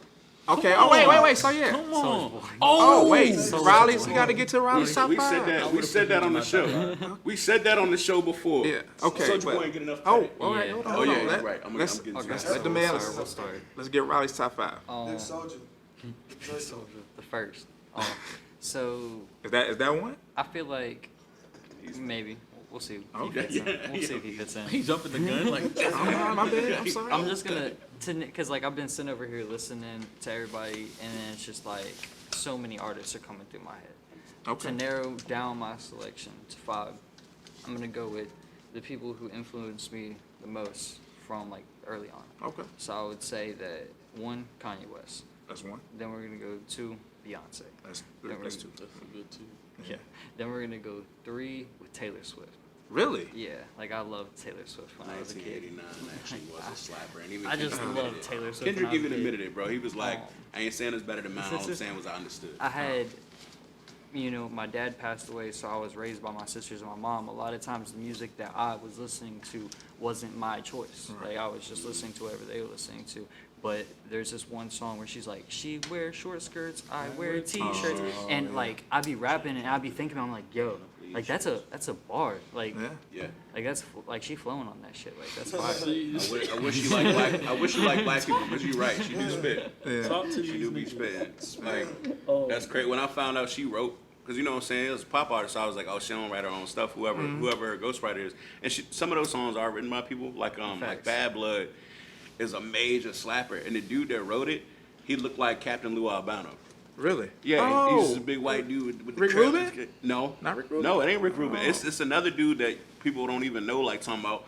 Okay. Oh wait. So yeah. Come Soulja on. Boy. Oh wait. Soulja Riley's. Boy. We got to get to Riley's top We 5. said that. We said that on the show. We said that on the show before. Yeah. Okay. Soulja but- Boy ain't get enough Oh, credit. all right. Yeah. Hold on. Oh hold yeah, on. you're Let- right. I'm let's getting to Okay, that. let the man. sorry, we'll start. Let's get Riley's top 5. Big Soldier. Soldier, the first. So Is that one? I feel like maybe we'll see. If he Okay. fits in. We'll see if he fits in. He jumping the gun like Oh, my bad. I'm sorry. I'm just gonna, cause like I've been sitting over here listening to everybody, and then it's just like so many artists are coming through my head. Okay. To narrow down my selection to 5, I'm gonna go with the people who influenced me the most from like early on. Okay. So I would say that 1, Kanye West. That's one. Then we're gonna go 2, Beyonce. That's Then we're that's gonna- 2. That's good too. Yeah. Then we're gonna go 3 with Taylor Swift. Really? Yeah, like I loved Taylor Swift when I was a kid. 1989 actually was a slapper, and even I just Kendrick love admitted it. Taylor Swift. Kendrick when I was a even kid. admitted it, bro. He was like, Oh. I ain't saying it's better than mine. All I'm saying was I understood. I had, my dad passed away, so I was raised by my sisters and my mom. A lot of times, the music that I was listening to wasn't my choice. Right. Like I was just listening to whatever they were listening to. But there's this one song where she's like, "She wears short skirts, I wear t-shirts," and like I'd be rapping and I'd be thinking, I'm like, "Yo, like that's a bar, like." Yeah. Yeah. Like that's like she flowing on that shit. Like that's fire. I wish you like black. I wish you like black people, but you're right. She do spit. Yeah. Talk to She these do be niggas. spitting. Like that's crazy. When I found out she wrote, because you know what I'm saying, it was a pop artist. So I was like, oh, she don't write her own stuff. Whoever her ghostwriter is, and some of those songs are written by people like Facts. Bad Blood is a major slapper, and the dude that wrote it, he looked like Captain Lou Albano. Really? Yeah, he's Oh. just a big white dude with the Rick curly Rubin? skin. No, Not Rick Rubin? No, it ain't Rick Rubin. Oh. It's another dude that people don't even know, like talking about.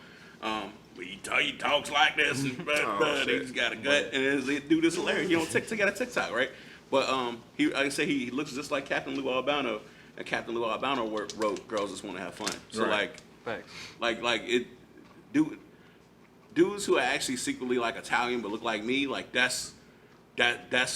He talks like this, and Oh, shit. he's got a gut, and this dude is hilarious. You know, TikTok got a TikTok, right? But like I say, he looks just like Captain Lou Albano, and Captain Lou Albano wrote "Girls Just Want to Have Fun." So Right. Facts. like it, dudes who are actually secretly like Italian but look like me, like that's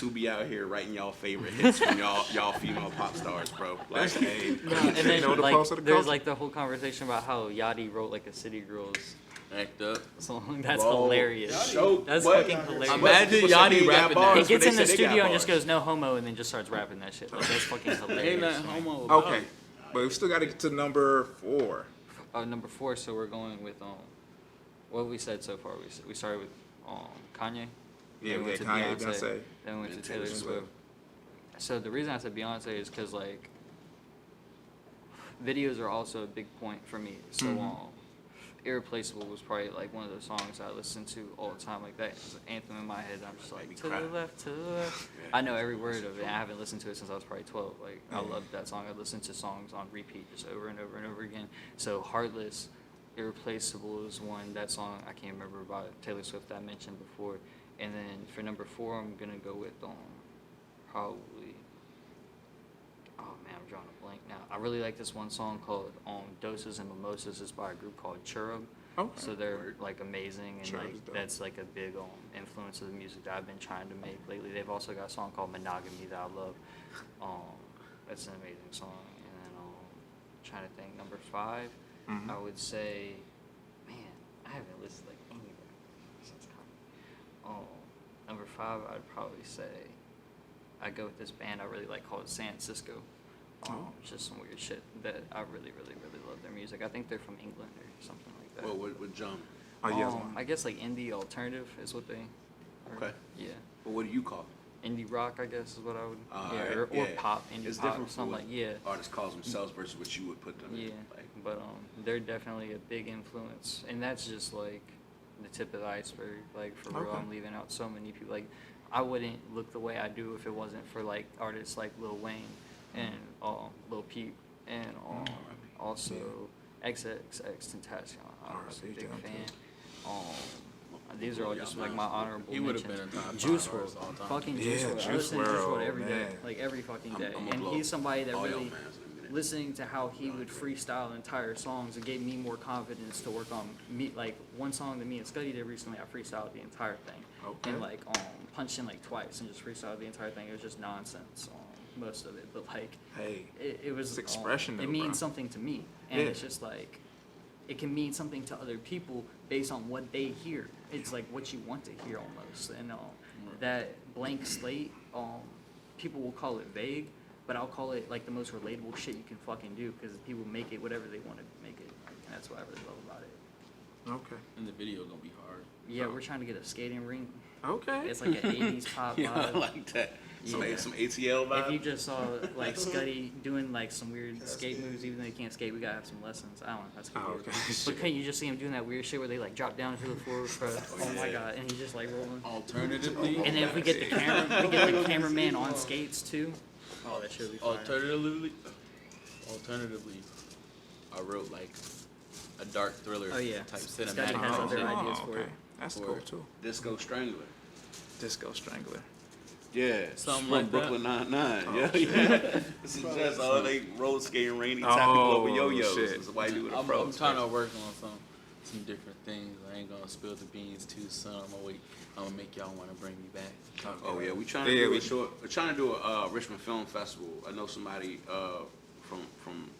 who be out here writing y'all favorite hits from y'all female pop stars, bro. Like, hey, And then know the like pulse of the there's culture. like the whole conversation about how Yachty wrote like a City Girls Act up. song. That's Bro, hilarious. show That's what? fucking hilarious. Imagine People say Yachty he ain't got rapping bars, that. He but gets they in the say they got studio and just bars. goes no homo and then just starts rapping that shit. Like that's fucking Ain't hilarious. nothing homo about Okay. it. But we still got to get to number 4. Number 4, so we're going with what we said so far. We started with Kanye. Yeah, then we went had to Kanye, Beyonce. Then we went And to Taylor Taylor Swift. So the reason I said Beyonce is because like videos are also a big point for me. So Irreplaceable was probably like one of those songs I listened to all the time, like that. It's an anthem in my head. I'm just like, Made me to cry. the left, to the left. I know every word of it. I haven't listened to it since I was probably 12. Like, I loved that song. I listened to songs on repeat just over and over and over again. So Heartless, Irreplaceable is one. That song, I can't remember about Taylor Swift that I mentioned before. And then for number 4, I'm going to go with probably, oh man, I'm drawing a blank now. I really like this one song called Doses and Mimosas. It's by a group called Cherub. Okay. So they're like amazing, and Cherub is like dope. that's like a big influence of the music that I've been trying to make lately. They've also got a song called Monogamy that I love. That's an amazing song. And then trying to think, number 5, I would say, man, I haven't listened like anywhere since college. Number 5, I'd probably say I go with this band I really like called San Cisco. It's just some weird shit that I really, really, really love their music. I think they're from England or something like that. well, with John. Oh, yeah. I guess like indie alternative is what they are. Okay. Yeah. Well, what do you call it? Indie rock, I guess, is what I would. Alright, or yeah. pop, indie It's pop, different something for like what artists calls themselves versus what you would put them Yeah, in. Like, but they're definitely a big influence, and that's just like the tip of the iceberg. Like for real, Okay. I'm leaving out so many people. Like I wouldn't look the way I do if it wasn't for like artists like Lil Wayne and Lil Peep and also XXX Tentacion. I was a R.I.P. big to him, fan. These are all just like my honorable He would have mentions. been in top Juice 5 WRLD, artists all time. fucking Yeah, Juice WRLD. I Juice listen to Juice WRLD, WRLD every day, man. like every fucking day. I'ma And blow he's somebody that all y'all really, fans in a minute. listening to how he would freestyle entire songs, it gave me more confidence to work on me. Like one song that me and Scuddy did recently, I freestyled the entire thing, Okay. and like punched in like twice and just freestyled the entire thing. It was just nonsense, most of it, but like Hey, it was it's expression, it though, means bro. something to me, and Yeah. it's just like it can mean something to other people based on what they hear. It's like what you want to hear almost, and that blank slate, people will call it vague, but I'll call it like the most relatable shit you can fucking do, because people make it whatever they want to make it, and that's what I really love about it. okay. And the video gonna be hard. Yeah, we're trying to get a skating rink. Okay. It's like an 80s pop Yeah, I vibe. like that. Some, Yeah. some ATL vibe. If you just saw like Scuddy doing like some weird skate moves, even though he can't skate, we gotta have some lessons. I don't know if that's Oh, weird. okay. But can't you just see him doing that weird shit where they like drop down to the floor? Oh my god, and he's just like rolling. Alternatively, And then if we get the camera, we get the cameraman on skates too. Oh, that should be fire. alternatively, I wrote like a dark thriller Oh yeah, type Scuddy cinematic. has Oh, other shit. ideas for okay. it. That's For cool it. too. Disco Strangler. Disco Strangler. Yeah, Something from like that. Brooklyn Nine-Nine. Oh, Yeah, yeah. This is just all they roller skating rainy, tap people Oh, over yo-yos. shit. It's a white dude with a I'm fro. trying to work on some different things. I ain't gonna spill the beans too soon. I'm gonna make y'all want to bring me back. Oh yeah, we trying to Yeah, do we- a short. We're trying to do a Richmond Film Festival. I know somebody from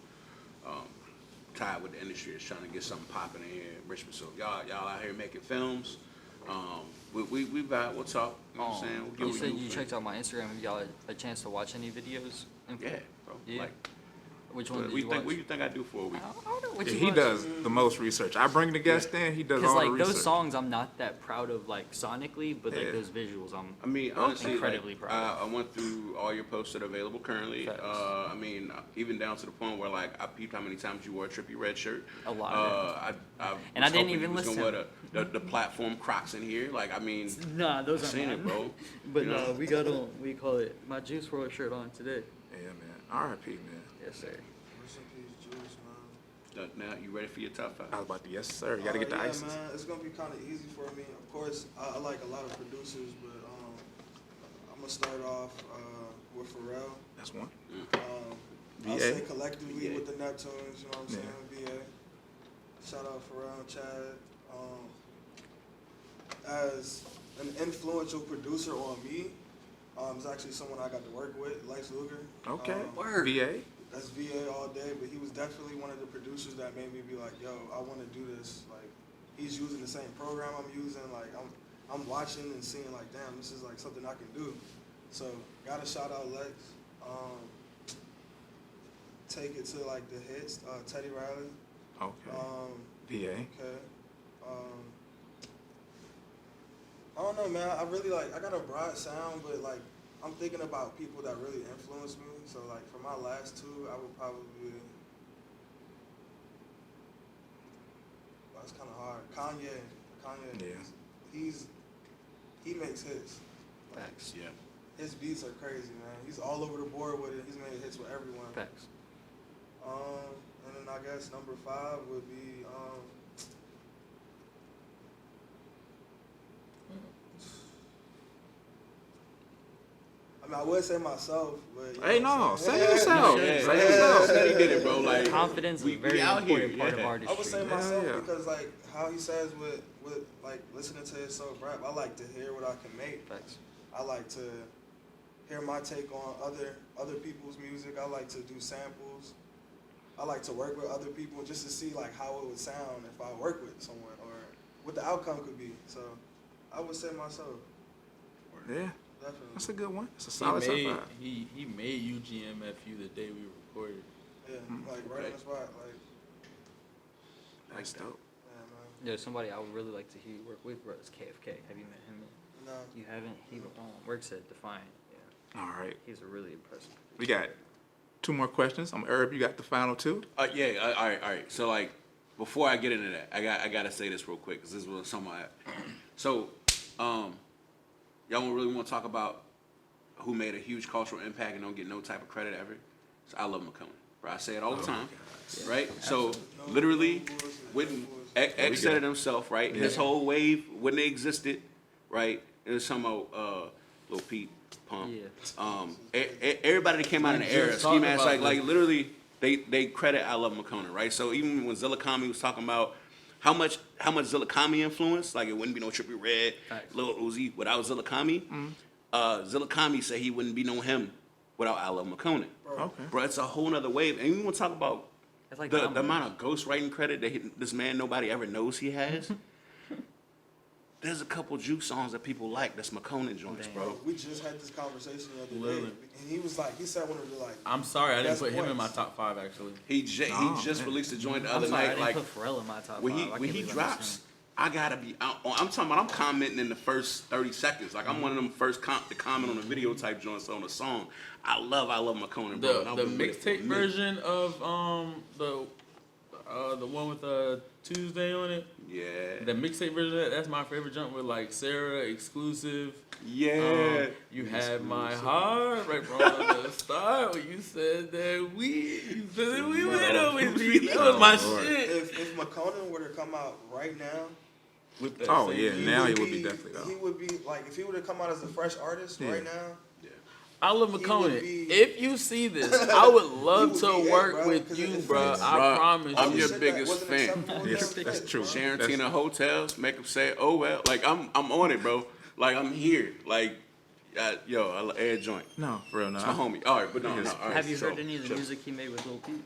tied with the industry is trying to get something popping in here in Richmond. So y'all out here making films. We vibe. We'll talk. You know what I'm saying? We'll You give said what you do. checked out my Instagram. Have y'all had a chance to watch any videos? Yeah, bro. Yeah. Like, Which one what did do you you think? watch? What do you think I do for a week? I don't know what Yeah, you he watch. does the most research. I bring the guest in. He does Because all like the research. those songs, I'm not that proud of like sonically, but like Yeah. those visuals, I mean, honestly, incredibly like, proud. I went through all your posts that are available currently. Facts. I mean, even down to the point where like I peeped how many times you wore a trippy red shirt. A lot. And I was didn't hoping even you was listen. gonna wear the platform Crocs in here. Like, I mean, Nah, those I've are seen mine. it, bro. But You know? no, we got on. We call it my Juice WRLD shirt on today. Yeah, man. R.I.P. man. Yes, sir. Rest in peace, Juice, man. Now you ready for your top five? I was about to. Yes, sir. You gotta get the yeah, ices. man. It's gonna be kind of easy for me. Of course, I like a lot of producers, but I'm gonna start off with Pharrell. That's one. I'll VA? say collectively VA. with the Neptunes, you know what I'm Yeah. saying? VA. Shout out Pharrell and Chad. As an influential producer on me, is actually someone I got to work with, Lex Luger. Okay. Word. VA. That's VA all day, but he was definitely one of the producers that made me be like, yo, I want to do this. Like, he's using the same program I'm using. Like, I'm watching and seeing like, damn, this is like something I can do. So, gotta shout out Lex. Take it to like the hits, Teddy Riley. Okay. VA. Okay. I don't know, man. I really like. I got a broad sound, but like, I'm thinking about people that really influenced me. So like, for my last two, I would probably. Well, it's kind of hard. Kanye. Yeah. He makes hits. Facts. Yeah. His beats are crazy, man. He's all over the board with it. He's made hits with everyone. Facts. And then I guess number 5 would be I mean, I would say myself, but you know Hey, what no. I'm Say saying? yourself. Yeah, Say yeah. yourself. Said he did it, bro. Like, Confidence is a very out here, important part of yeah. artistry. I would say Yeah, myself yeah. because like how he says with like listening to his self rap, I like to hear what I can make. Facts. I like to hear my take on other people's music. I like to do samples. I like to work with other people just to see like how it would sound if I work with someone or what the outcome could be. So I would say myself, Yeah. definitely. That's a good one. It's a solid top five. He made UGMFU the day we recorded. Yeah, like right on the spot. Like, That's dope. yeah, man. Yeah, somebody I would really like to hear you work with, bro, is KFK. Have you met him? No. You haven't? He works at Defiant. Yeah, All right. he's a really impressive. We got 2 more questions. Herb, you got the final 2? Yeah. All right. So like, before I get into that, I gotta say this real quick because this was something I. So, y'all really want to talk about who made a huge cultural impact and don't get no type of credit ever? So I love McCollum, bro. I say it all the time, right? So literally, No bullshit, with no bullshit. X said it himself, right? Yeah. His whole wave, when they existed, right? It was talking about Lil Peep, Pump. Yeah. Everybody that came out in the We era, just Ski talked Mask, about like this. literally, they credit I Love McCona, right? So even when Zilla Kami was talking about how much Zilla Kami influenced, like it wouldn't be no Trippie Redd, Facts. Lil Uzi without Zilla Kami. Zilla Kami said he wouldn't be no him without I Love McCona. Okay. Bro, it's a whole nother wave. And we want to talk about It's like the dominoes. amount of ghostwriting credit that this man nobody ever knows he has. There's a couple Juke songs that people like that's McCona joints, Damn. bro. We just had this conversation the other day, Literally. and he was like, he said one of the like, I'm sorry, I didn't Best put him in my points. top 5 actually. He just man. released a joint the I'm other sorry, I night. didn't Like put Pharrell in my top when 5. he I when can't he believe I'm drops, missing I gotta be. I'm talking about. I'm commenting in the first 30 seconds. Like I'm one of them first to comment on a video type joints on a song. I love McCona, bro. and I've The been with it for a mixtape minute. version of the one with Tuesday on it. Yeah. The mixtape version of that, that's my favorite jump with like Sarah exclusive. Yeah. You had my heart right from the start when you said that we went over me. That was my Lord. shit. if McCona were to come out right now, With that Oh same yeah, beat. now he would be definitely He though. would be like, if he were to come out as a fresh artist Yeah. right now, I love He McCona. would be- If you see this, I would love He to would be work bro, with 'cause you, if bro. it's- I Bruh, promise I'm you. your shit that biggest wasn't fan. acceptable with Yes, them, that's bro. true. Sharantina Hotels, make them say, oh well. Like I'm on it, bro. Like I'm here. Like, yo, I love Air Joint. No, for real, no. It's my homie. All right, but no, Yes. no. All right, Have you so, heard any of the chill. music he made with Lil Peep?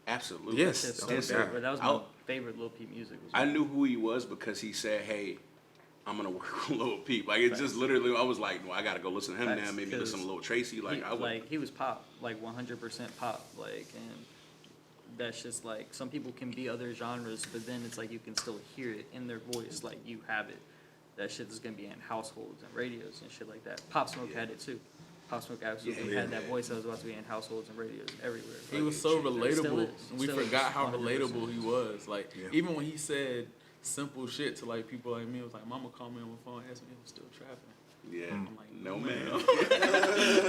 Absolutely. Yes. That's Oh, so yes, sick, yeah. but that was my I'll- favorite Lil Peep music. Was I knew who he was because he said, "Hey, I'm gonna work with Lil Peep." Like it just literally, I was like, "No, I gotta go listen to him Facts, now. Maybe 'cause listen to Lil Tracy." Like I would. he was pop, like 100% pop, like, and that's just like some people can be other genres, but then it's like you can still hear it in their voice, like you have it. That shit is gonna be in households and radios and shit like that. Pop Smoke had it too. Pop Smoke absolutely Yeah. had that voice that was about to be in households and radios everywhere. He Like, was so still relatable. is. We Still forgot is, how 100%. relatable he was. Like Yeah. even when he said simple shit to like people like me, it was like, "Mama called me on my phone, asked me if I'm still trapping." Yeah. I'm like, No man. man.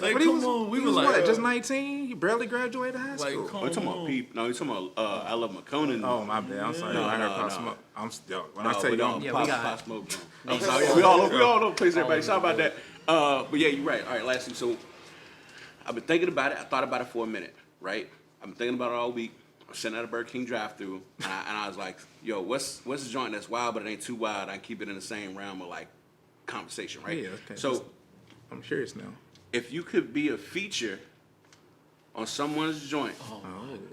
Like, But he come was, on, we he were was like, what, just 19? He barely graduated high like, school. come Oh, you talking about on. Peep? No, you talking about I Love McCona. Oh my bad. I'm sorry. No, I heard no, Pop no. Smoke. I'm still. When No, I tell you, but I'm, no, Yeah, Pop, we got Pop it. Smoke. I'm sorry. We all know. Please, everybody. All Sorry about over. that. But yeah, you're right. All right, lastly, so I've been thinking about it. I thought about it for a minute, right? I've been thinking about it all week. I'm sitting at a Burger King drive-through, and I was like, "Yo, what's the joint that's wild, but it ain't too wild? I can keep it in the same realm of like conversation, right?" Yeah, okay. So I'm curious now. if you could be a feature on someone's joint, Oh,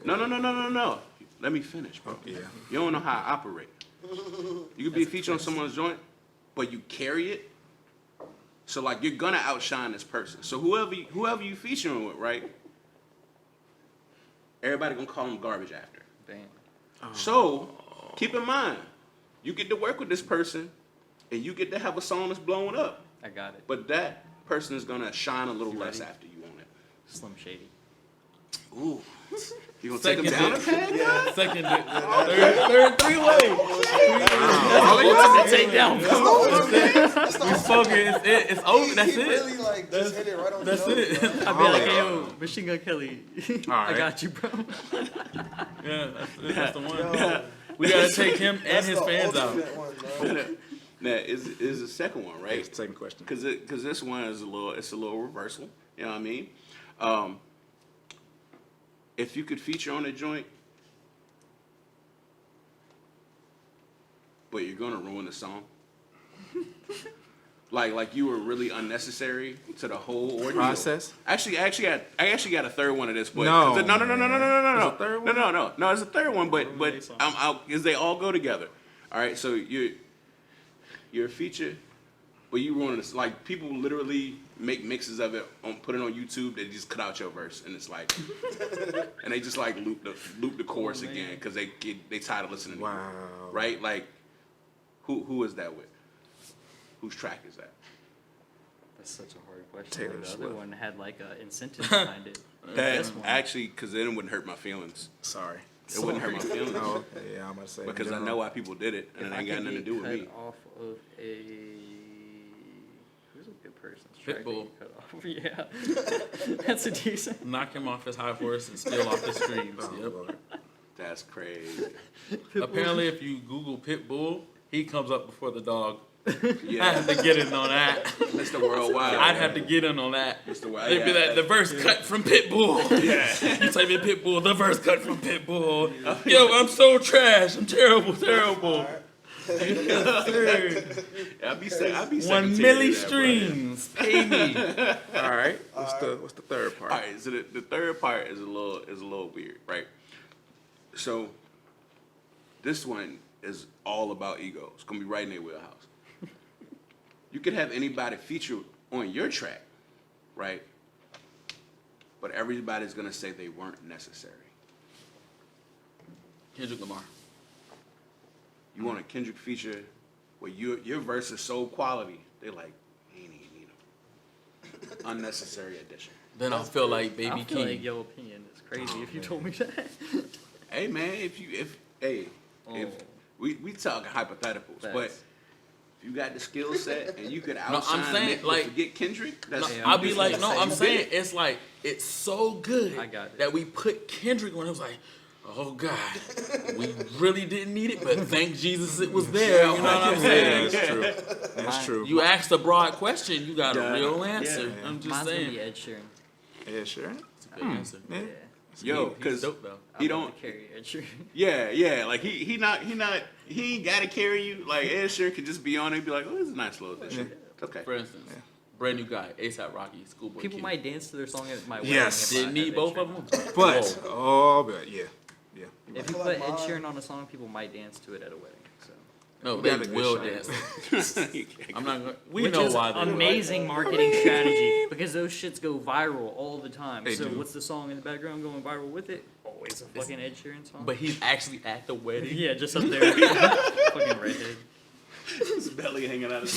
no. Let me finish, bro. yeah. You don't know how I operate. You could be a feature on someone's joint, but you carry it. So like you're gonna outshine this person. So whoever you featuring with, right? Everybody gonna call them garbage after. Damn. So keep in mind, you get to work with this person, and you get to have a song that's blowing up. I got it. But that person is gonna shine a little You less ready? after you on it. Slim Shady. Ooh. You gonna take them down a peg? Yeah, second, third three-way. Take down, bro. We spoken. It's over. That's he it. really like just hit it right on That's the nose, it. bro. I'd be like, hey, yo, Machine Gun Kelly. I right. got you, bro. Yeah, that's the one. Yo, We gotta take him and that's his the fans out. ultimate one, bro. Now is the second one, Hey, right? second question. Because this one is a little reversal. You know what I mean? If you could feature on a joint, but you're gonna ruin the song. Like you were really unnecessary to the whole ordeal. Process? I actually got a third one of this, but No, no. There's a third one? No, it's a third one, but Roommate song. I'm out because they all go together. All right, so you're a feature, but you ruin this. Like people literally make mixes of it put it on YouTube. They just cut out your verse, and it's like, and they just like loop the chorus man. again because they tired of listening. To Wow. you, right? Like, who is that with? Whose track is that? That's such a hard question. Taylor The other Swift. one had like an incentive behind it. That This one. actually, because then it wouldn't hurt my feelings. Sorry. It wouldn't hurt my feelings. Oh, okay. Yeah, I'm about to say. in Because I general. know why people did it, and If it I ain't got could nothing to get do with cut me. off of who's a good person's track Pitbull. that you cut off? Yeah, that's a decent. Knock him off his high horse and steal off his streams. Oh, Yep. Lord. That's crazy. Apparently, if you Google pit bull, he comes up before the dog. I Yeah, have to get in on that. Mr. Worldwide. I'd have to get in on that. Mr. Worldwide. They'd be like, the verse cut from Pitbull. Yeah. You type in Pitbull, the verse cut from Pitbull. Yo, I'm so trash. I'm terrible. I'd be saying 1 second tier milli to that, streams. Pay me. All right. What's the third part? All right, so the third part is a little weird, right? So this one is all about ego. It's gonna be right in their wheelhouse. You could have anybody feature on your track, right? But everybody's gonna say they weren't necessary. Kendrick Lamar. You want a Kendrick feature where your verse is so quality, they're like, he ain't even need him. Unnecessary addition. Then I'll feel like Baby I feel King. like your opinion is crazy if you told me that. Hey man, if we talk hypotheticals, Facts. but if you got the skill set and you could I'm outshine saying, Nick, like- forget Kendrick, that's Yeah, I'll I'm be just like, gonna no, say I'm you saying it's like it's so good I got it. that we put Kendrick on. It was like, oh God, we really didn't need it, but thank Jesus it was there. You know what I'm saying? That's true. That's true. You asked a broad question, you got a Yeah. real answer. Yeah. I'm just Mine's gonna saying. be Ed Sheeran. Yeah, sure. It's a good answer. Yeah. Yeah. yo, He's because dope though. he I love don't. to carry Ed Sheeran. Yeah, like he ain't gotta carry you. Like Ed Sheeran could just be on it and be like, oh, this is a nice little addition. Okay. For instance, brand new guy, ASAP Rocky, Schoolboy People Q. might dance to their song at my wedding. Yes. if I Didn't had need Ed both Sheeran. of them. But yeah. If I you feel put like Ed mine- Sheeran on a song, people might dance to it at a wedding. So. No, You they got a good will shot. dance. I'm not gonna. We Which know is why they will. amazing marketing strategy because those shits go viral all the time. They So do. what's the song in the background going viral with it? Always a fucking Ed Sheeran song. But he's actually at the wedding. yeah, just up there, fucking redhead. His belly hanging out. His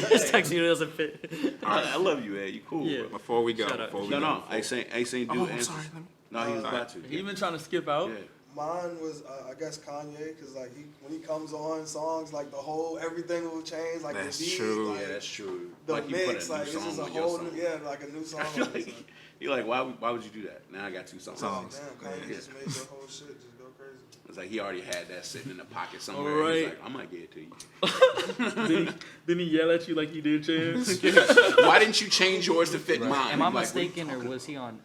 His tuxedo doesn't fit. I love you, Ed. You cool. Yeah. Bro. Before we go, Shut up. No, I ain't saying do Oh, answers. sorry. Let me- No, he was about to. He been trying to skip out. Yeah. Mine was, I guess, Kanye, because like when he comes on songs, like the whole everything will change. Like That's the beat, true. like, Yeah, that's true. the Like, you put mix, a new like this song is a on your whole song. new, like a new song. I feel on like this song. you're like, why would you do that? Now I got two songs. Songs. Damn, Kanye Yeah. just made the whole shit just go crazy. It's like he already had that sitting in the pocket somewhere. Alright. He's like, I might get it to you. Didn't he yell at you like you did, Chance? Why didn't you change yours to fit mine? Am I Like, what mistaken, you or talking was he on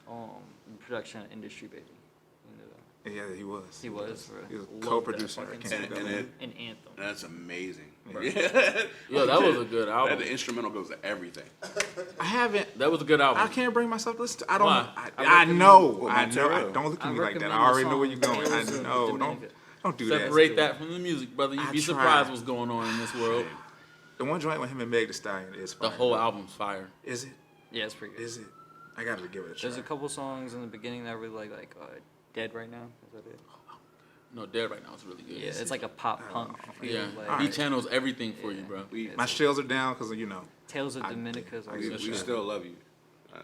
production industry, baby? You know, Yeah, he was. he was. Bro. He was Love co-producer. that I fucking can't song. And remember. An anthem. That's amazing. Right. Yeah. Yo, that was a good album. The instrumental goes to everything. I haven't. That was a good album. I can't bring myself to listen to. I don't. Why? I know. Well, I know. Montero. Don't look at I me like that. recommend I already the know where you're song going. I Tales of know. Dominica. Don't do that. Separate that from the music, brother. You'd I be tried. surprised what's going on in this world. The one joint with him and Meg Thee Stallion is The fire. whole album's fire. Is it? Yeah, it's pretty good. Is it? I gotta give it a try. There's a couple songs in the beginning that I really like Dead Right Now. Is that it? No, Dead Right Now is really good. Yeah, it's like a pop punk feel. Yeah, Like, he channels everything for you, bro. We My shells are down because you know. Tales of I- Dominica is I also give we it a good. shot. still love you. I'm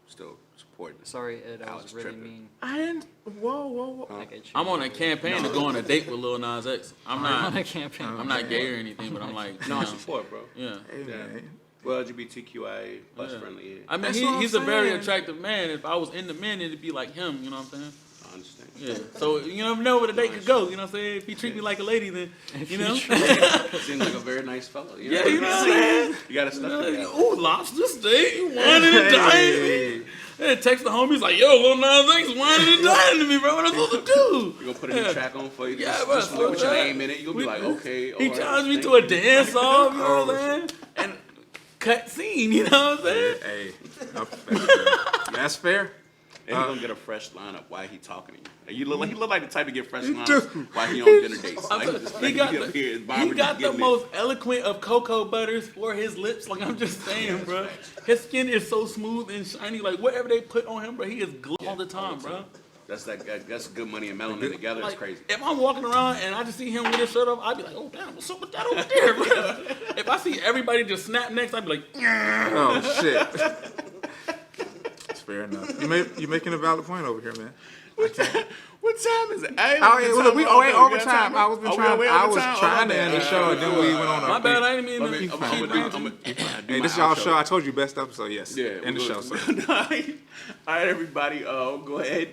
still supporting this. Sorry, Ed, I Alex was really tripping. mean. I didn't. Whoa. Like, Ed I'm Sheeran. on a campaign to go on a date with Lil Nas X. I'm I'm on a not. campaign. I'm not gay or anything, but I'm like, No, you know, support, bro. yeah. Hey, Yeah. man. Well, LGBTQIA plus Yeah. friendly. Yeah. I mean, That's what I'm he's a very saying. attractive man. If I was into men, it'd be like him. You know what I'm saying? I understand. Yeah. So you never know where the date could go. You know what I'm saying? If he treat me like a lady, then you know. Seems like a very nice fellow. You know? Yeah, you know what I'm saying? You got to stuff together. Oh, lobster steak, wine and dine. And text the homies like, yo, Lil Nas X wine and dine to me, bro. What am I supposed to do? We're going to put a new Yeah. track on for you. Yeah, just, bro, just with so your that- name in it. You'll be like, okay. He all right, challenged me thank to a you. dance off, you know what I'm saying? And cut scene, you know what I'm saying? Hey, no, that's fair. That's fair. And he's going to get a fresh lineup while he talking to you. And he look like the type to get fresh He lineups just- while he on dinner dates. Like, just He like got up here, his the, barber he got just the getting it. most eloquent of cocoa butters for his lips. Like, I'm just saying, bro. His skin is so smooth and shiny. Like, whatever they put on him, bro, he is glow all the time, bro. That's good money and melanin together. It's Like, crazy. if I'm walking around and I just see him with his shirt off, I'd be like, oh, damn, what's up with that over there, bro? If I see everybody just snap necks, I'd be like, Oh shit. It's fair enough. You making a valid point over here, man. What time is it? Oh yeah, look, we ain't overtime. I was trying to end the show, and then we went on. my bad, I didn't mean I'm to gonna keep ranting. Hey, this is y'all show. I told you best episode. Yes. Yeah, End the show. So. All right, everybody, go ahead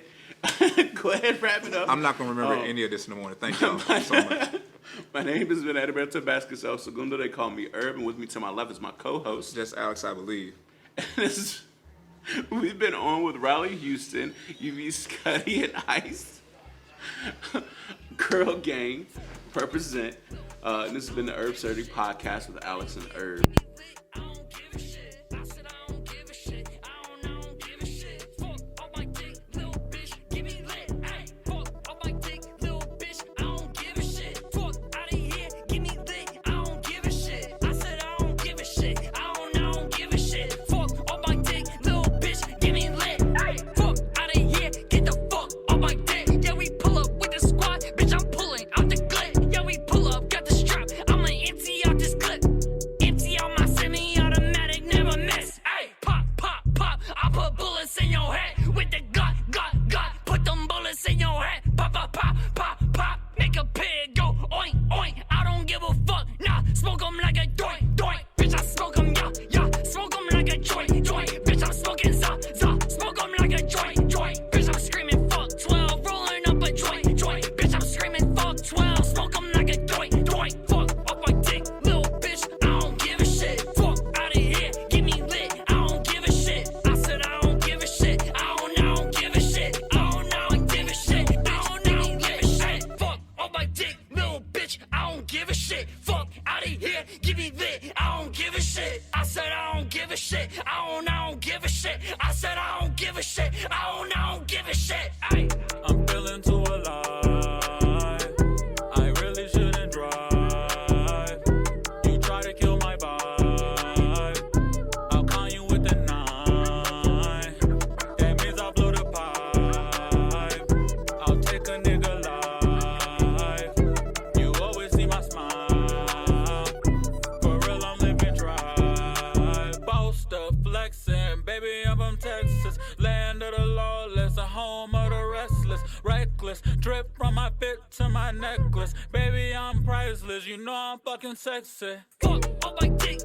Go ahead, wrap it up. I'm not going to remember any of this in the morning. Thank y'all so much. My name is Alberto Vasquez El Segundo. They call me Herb, and with me to my left is my co-host. Just Alex, I believe. We've been on with Riley Houston, Uvscutti, and Ice. Girl Gang, represent. And this has been the Herbsurdity Podcast with Alex and Herb. I'm feeling too alive. I really shouldn't drive. You try to kill my vibe. I'll con you with the 9. That means I'll blow the pipe. I'll take a nigga life. You always see my smile. For real, I'm living dry. Boast of flexing, baby, I'm from Texas. Land of the lawless, a home of the restless. Reckless, drip from my fit to my necklace. Baby, I'm priceless, you know I'm fucking sexy. Fuck on my dick,